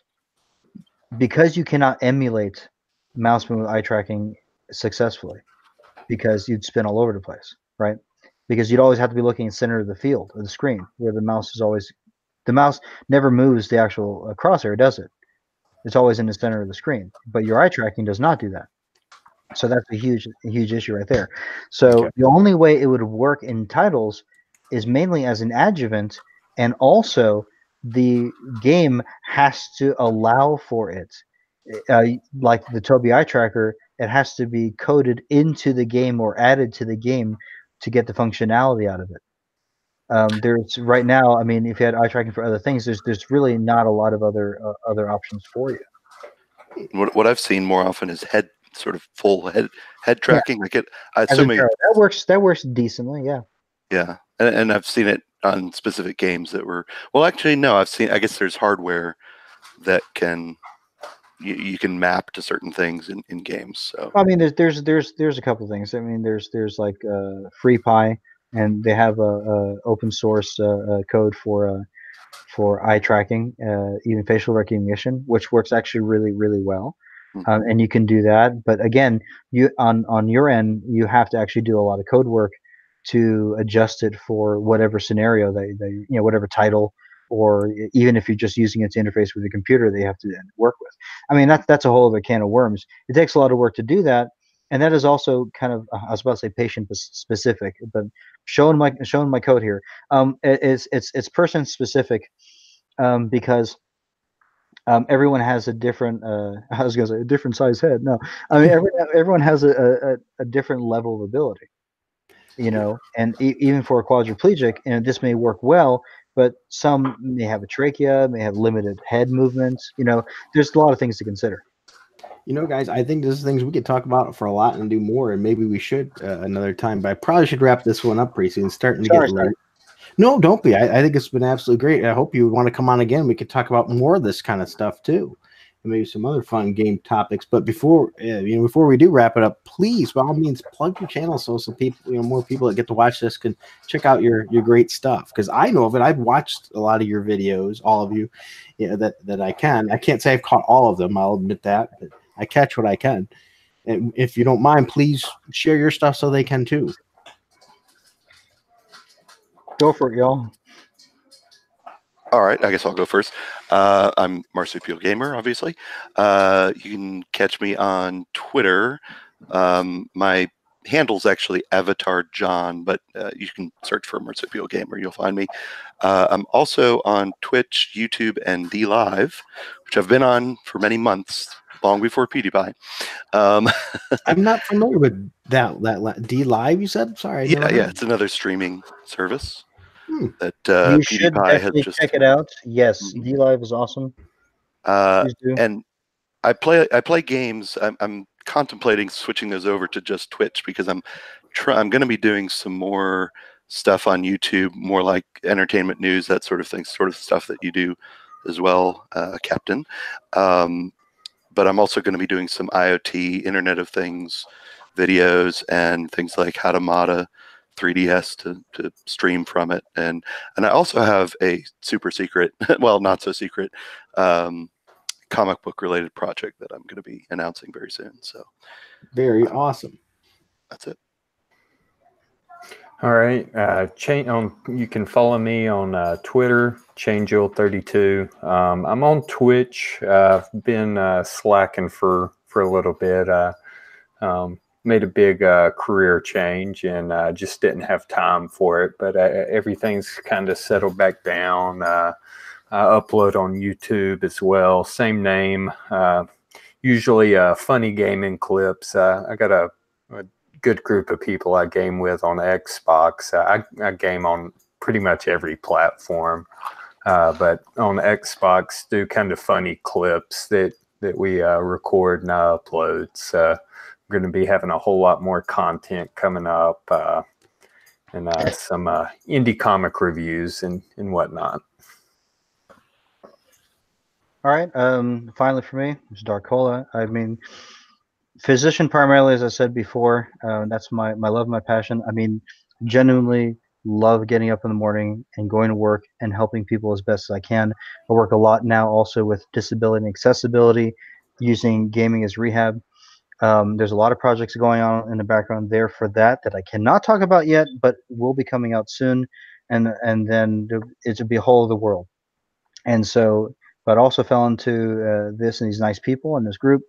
because you cannot emulate mouse movement with eye tracking successfully, because you'd spin all over the place, right? Because you'd always have to be looking at the center of the field or the screen, where the mouse never moves the actual crosshair, does it? It's always in the center of the screen. But your eye tracking does not do that. So that's a huge issue right there. So the only way it would work in titles is mainly as an adjuvant, and also the game has to allow for it. Like the Tobii eye tracker, it has to be coded into the game or added to the game to get the functionality out of it. There's right now, I mean, if you had eye tracking for other things, there's really not a lot of other options for you. What I've seen more often is sort of full head tracking. Like I As a assume that works decently. Yeah. yeah, and I've seen it on specific games that were well. Actually, no, I guess there's hardware that can you can map to certain things in games. So I mean, there's a couple of things. I mean, there's like FreePie, and they have a open source code for eye tracking, even facial recognition, which works actually really well. And you can do that, but again, you on your end, you have to actually do a lot of code work to adjust it for whatever scenario they whatever title, or even if you're just using it to interface with the computer, they have to work with. I mean, that's a whole other can of worms. It takes a lot of work to do that, and that is also kind of I was about to say patient specific, but showing my code here. It's person specific, because everyone has a different I was gonna say a different size head. No, I mean everyone has a different level of ability, and even for a quadriplegic, and this may work well, but some may have a trachea, may have limited head movements. There's a lot of things to consider. Guys, I think this is things we could talk about for a lot and do more, and maybe we should another time. But I probably should wrap this one up pretty soon. It's starting to get late. No, don't be. I think it's been absolutely great. I hope you want to come on again. We could talk about more of this kind of stuff too, and maybe some other fun game topics. But before we do wrap it up, please, by all means, plug your channel so people, more people that get to watch this can check out your great stuff. Because I know of it. I've watched a lot of your videos, all of you, that I can. I can't say I've caught all of them. I'll admit that, but I catch what I can. And if you don't mind, please share your stuff so they can too. Go for it, y'all. All right, I guess I'll go first. I'm Marsupial Gamer, obviously. You can catch me on Twitter. My handle's actually Avatar John, but you can search for Marsupial Gamer. You'll find me. I'm also on Twitch, YouTube, and DLive, which I've been on for many months, long before PewDiePie. I'm not familiar with that DLive, you said? Sorry. Yeah, it's another streaming service. That you should definitely check it out. Yes, DLive is awesome. And I play games. I'm contemplating switching those over to just Twitch because I'm going to be doing some more stuff on YouTube, more like entertainment news, that sort of thing, sort of stuff that you do as well, Captain. But I'm also going to be doing some IoT, Internet of Things videos and things like how to mod 3DS to stream from it, and I also have a super secret, well, not so secret, comic book related project that I'm going to be announcing very soon. So very awesome. That's it. All right, you can follow me on Twitter, Changeil32. I'm on Twitch. I've been slacking for a little bit. Made a big career change and just didn't have time for it. But everything's kind of settled back down. I upload on YouTube as well. Same name. Usually funny gaming clips. I got a good group of people I game with on Xbox. I game on pretty much every platform. But on Xbox, do kind of funny clips that we record and I upload. So going to be having a whole lot more content coming up, and some indie comic reviews and whatnot. All right. Finally for me, it's Darkola. I mean, physician primarily, as I said before. That's my love, my passion. I mean, genuinely love getting up in the morning and going to work and helping people as best as I can. I work a lot now also with disability and accessibility, using gaming as rehab. There's a lot of projects going on in the background there for that I cannot talk about yet, but will be coming out soon. And then it will be a whole other world. And so, but also fell into this and these nice people in this group,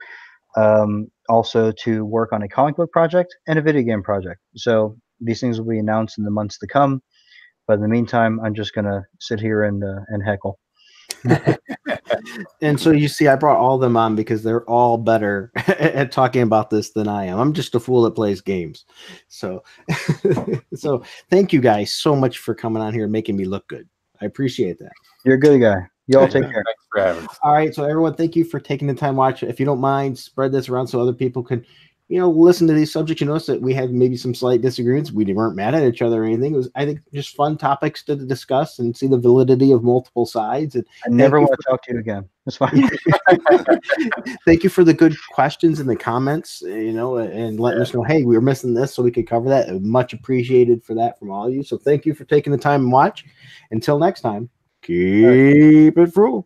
also to work on a comic book project and a video game project. So these things will be announced in the months to come. But in the meantime, I'm just going to sit here and heckle. And so you see, I brought all of them on because they're all better at talking about this than I am. I'm just a fool that plays games. So, so thank you guys so much for coming on here and making me look good. I appreciate that. You're a good guy. Y'all take care. Thanks for having us. All right, so everyone, thank you for taking the time to watch. If you don't mind, spread this around so other people can, listen to these subjects. You notice that we had maybe some slight disagreements. We weren't mad at each other or anything. It was, I think, just fun topics to discuss and see the validity of multiple sides. And I never want to talk to you again. That's fine. thank you for the good questions in the comments, and letting us know, hey, we were missing this, so we could cover that. Much appreciated for that from all of you. So thank you for taking the time and watch. Until next time, keep it frugal.